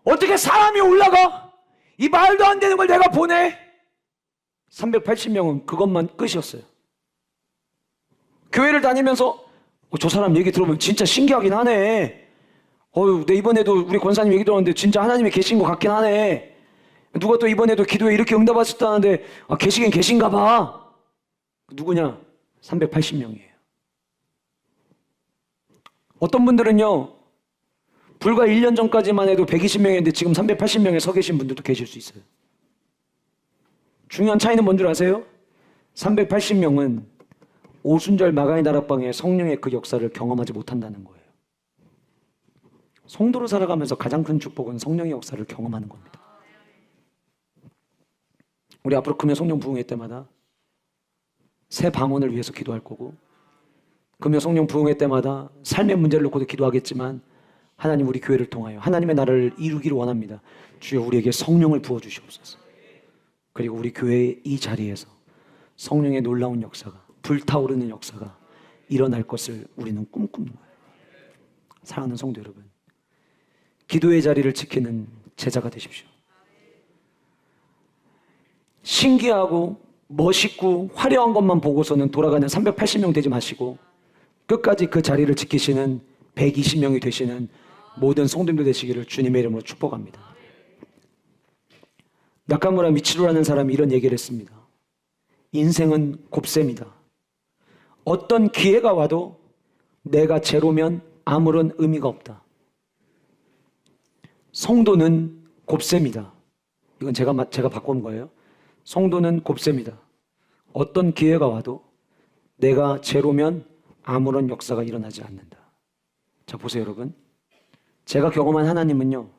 어떻게 사람이 올라가? 이 말도 안 되는 걸 내가 보내? 380명은 그것만 끝이었어요. 교회를 다니면서 저 사람 얘기 들어보면 진짜 신기하긴 하네. 내 이번에도 우리 권사님 얘기 들었는데 진짜 하나님이 계신 것 같긴 하네. 누가 또 이번에도 기도에 이렇게 응답하셨다는데 계시긴 계신가 봐. 누구냐? 380명이에요. 어떤 분들은요, 불과 1년 전까지만 해도 120명이었는데 지금 380명에 서 계신 분들도 계실 수 있어요. 중요한 차이는 뭔 줄 아세요? 380명은 오순절 마가의 다락방에 성령의 그 역사를 경험하지 못한다는 거예요. 성도로 살아가면서 가장 큰 축복은 성령의 역사를 경험하는 겁니다. 우리 앞으로 금요 성령 부흥회 때마다 새 방언을 위해서 기도할 거고, 금요 성령 부흥회 때마다 삶의 문제를 놓고도 기도하겠지만 하나님 우리 교회를 통하여 하나님의 나라를 이루기를 원합니다. 주여 우리에게 성령을 부어주시옵소서. 그리고 우리 교회의 이 자리에서 성령의 놀라운 역사가, 불타오르는 역사가 일어날 것을 우리는 꿈꾸는 거예요. 사랑하는 성도 여러분, 기도의 자리를 지키는 제자가 되십시오. 신기하고 멋있고 화려한 것만 보고서는 돌아가는 380명 되지 마시고 끝까지 그 자리를 지키시는 120명이 되시는 모든 성도님들 되시기를 주님의 이름으로 축복합니다. 나카무라 미치루라는 사람이 이런 얘기를 했습니다. 인생은 곱셈이다. 어떤 기회가 와도 내가 제로면 아무런 의미가 없다. 성도는 곱셈이다. 이건 제가 바꾼 거예요. 성도는 곱셈이다. 어떤 기회가 와도 내가 제로면 아무런 역사가 일어나지 않는다. 자, 보세요, 여러분. 제가 경험한 하나님은요,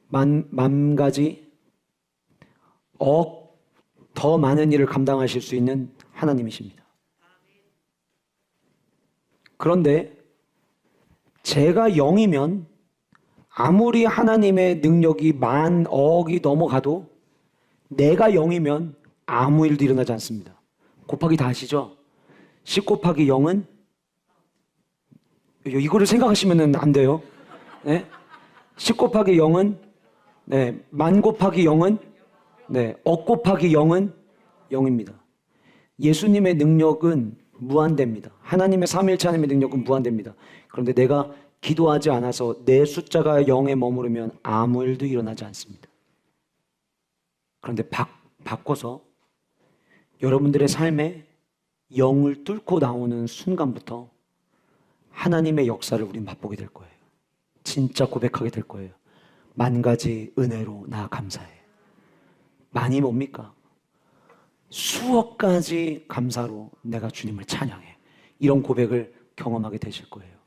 만 가지 더 많은 일을 감당하실 수 있는 하나님이십니다. 그런데 제가 0이면 아무리 하나님의 능력이 10,000억이 넘어가도 내가 0이면 아무 일도 일어나지 않습니다. 곱하기 다 아시죠? 10 곱하기 0은 이거를 생각하시면 안 돼요. 네? 10 곱하기 0은 네, 10,000 곱하기 0은 네, 억 곱하기 0은 0입니다. 예수님의 능력은 무한대입니다. 하나님의 삼위일체 하나님의 능력은 무한대입니다. 그런데 내가 기도하지 않아서 내 숫자가 0에 머무르면 아무 일도 일어나지 않습니다. 그런데 바꿔서 여러분들의 삶에 0을 뚫고 나오는 순간부터 하나님의 역사를 우리 맛보게 될 거예요. 진짜 고백하게 될 거예요. 10,000가지 은혜로 나 감사해. 많이 뭡니까? 수억 가지 감사로 내가 주님을 찬양해. 이런 고백을 경험하게 되실 거예요.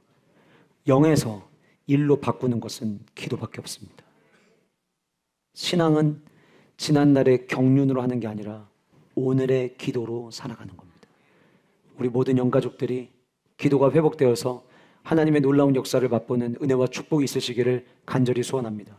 0에서 1로 바꾸는 것은 기도밖에 없습니다. 신앙은 지난날의 경륜으로 하는 게 아니라 오늘의 기도로 살아가는 겁니다. 우리 모든 영가족들이 기도가 회복되어서 하나님의 놀라운 역사를 맛보는 은혜와 축복이 있으시기를 간절히 소원합니다.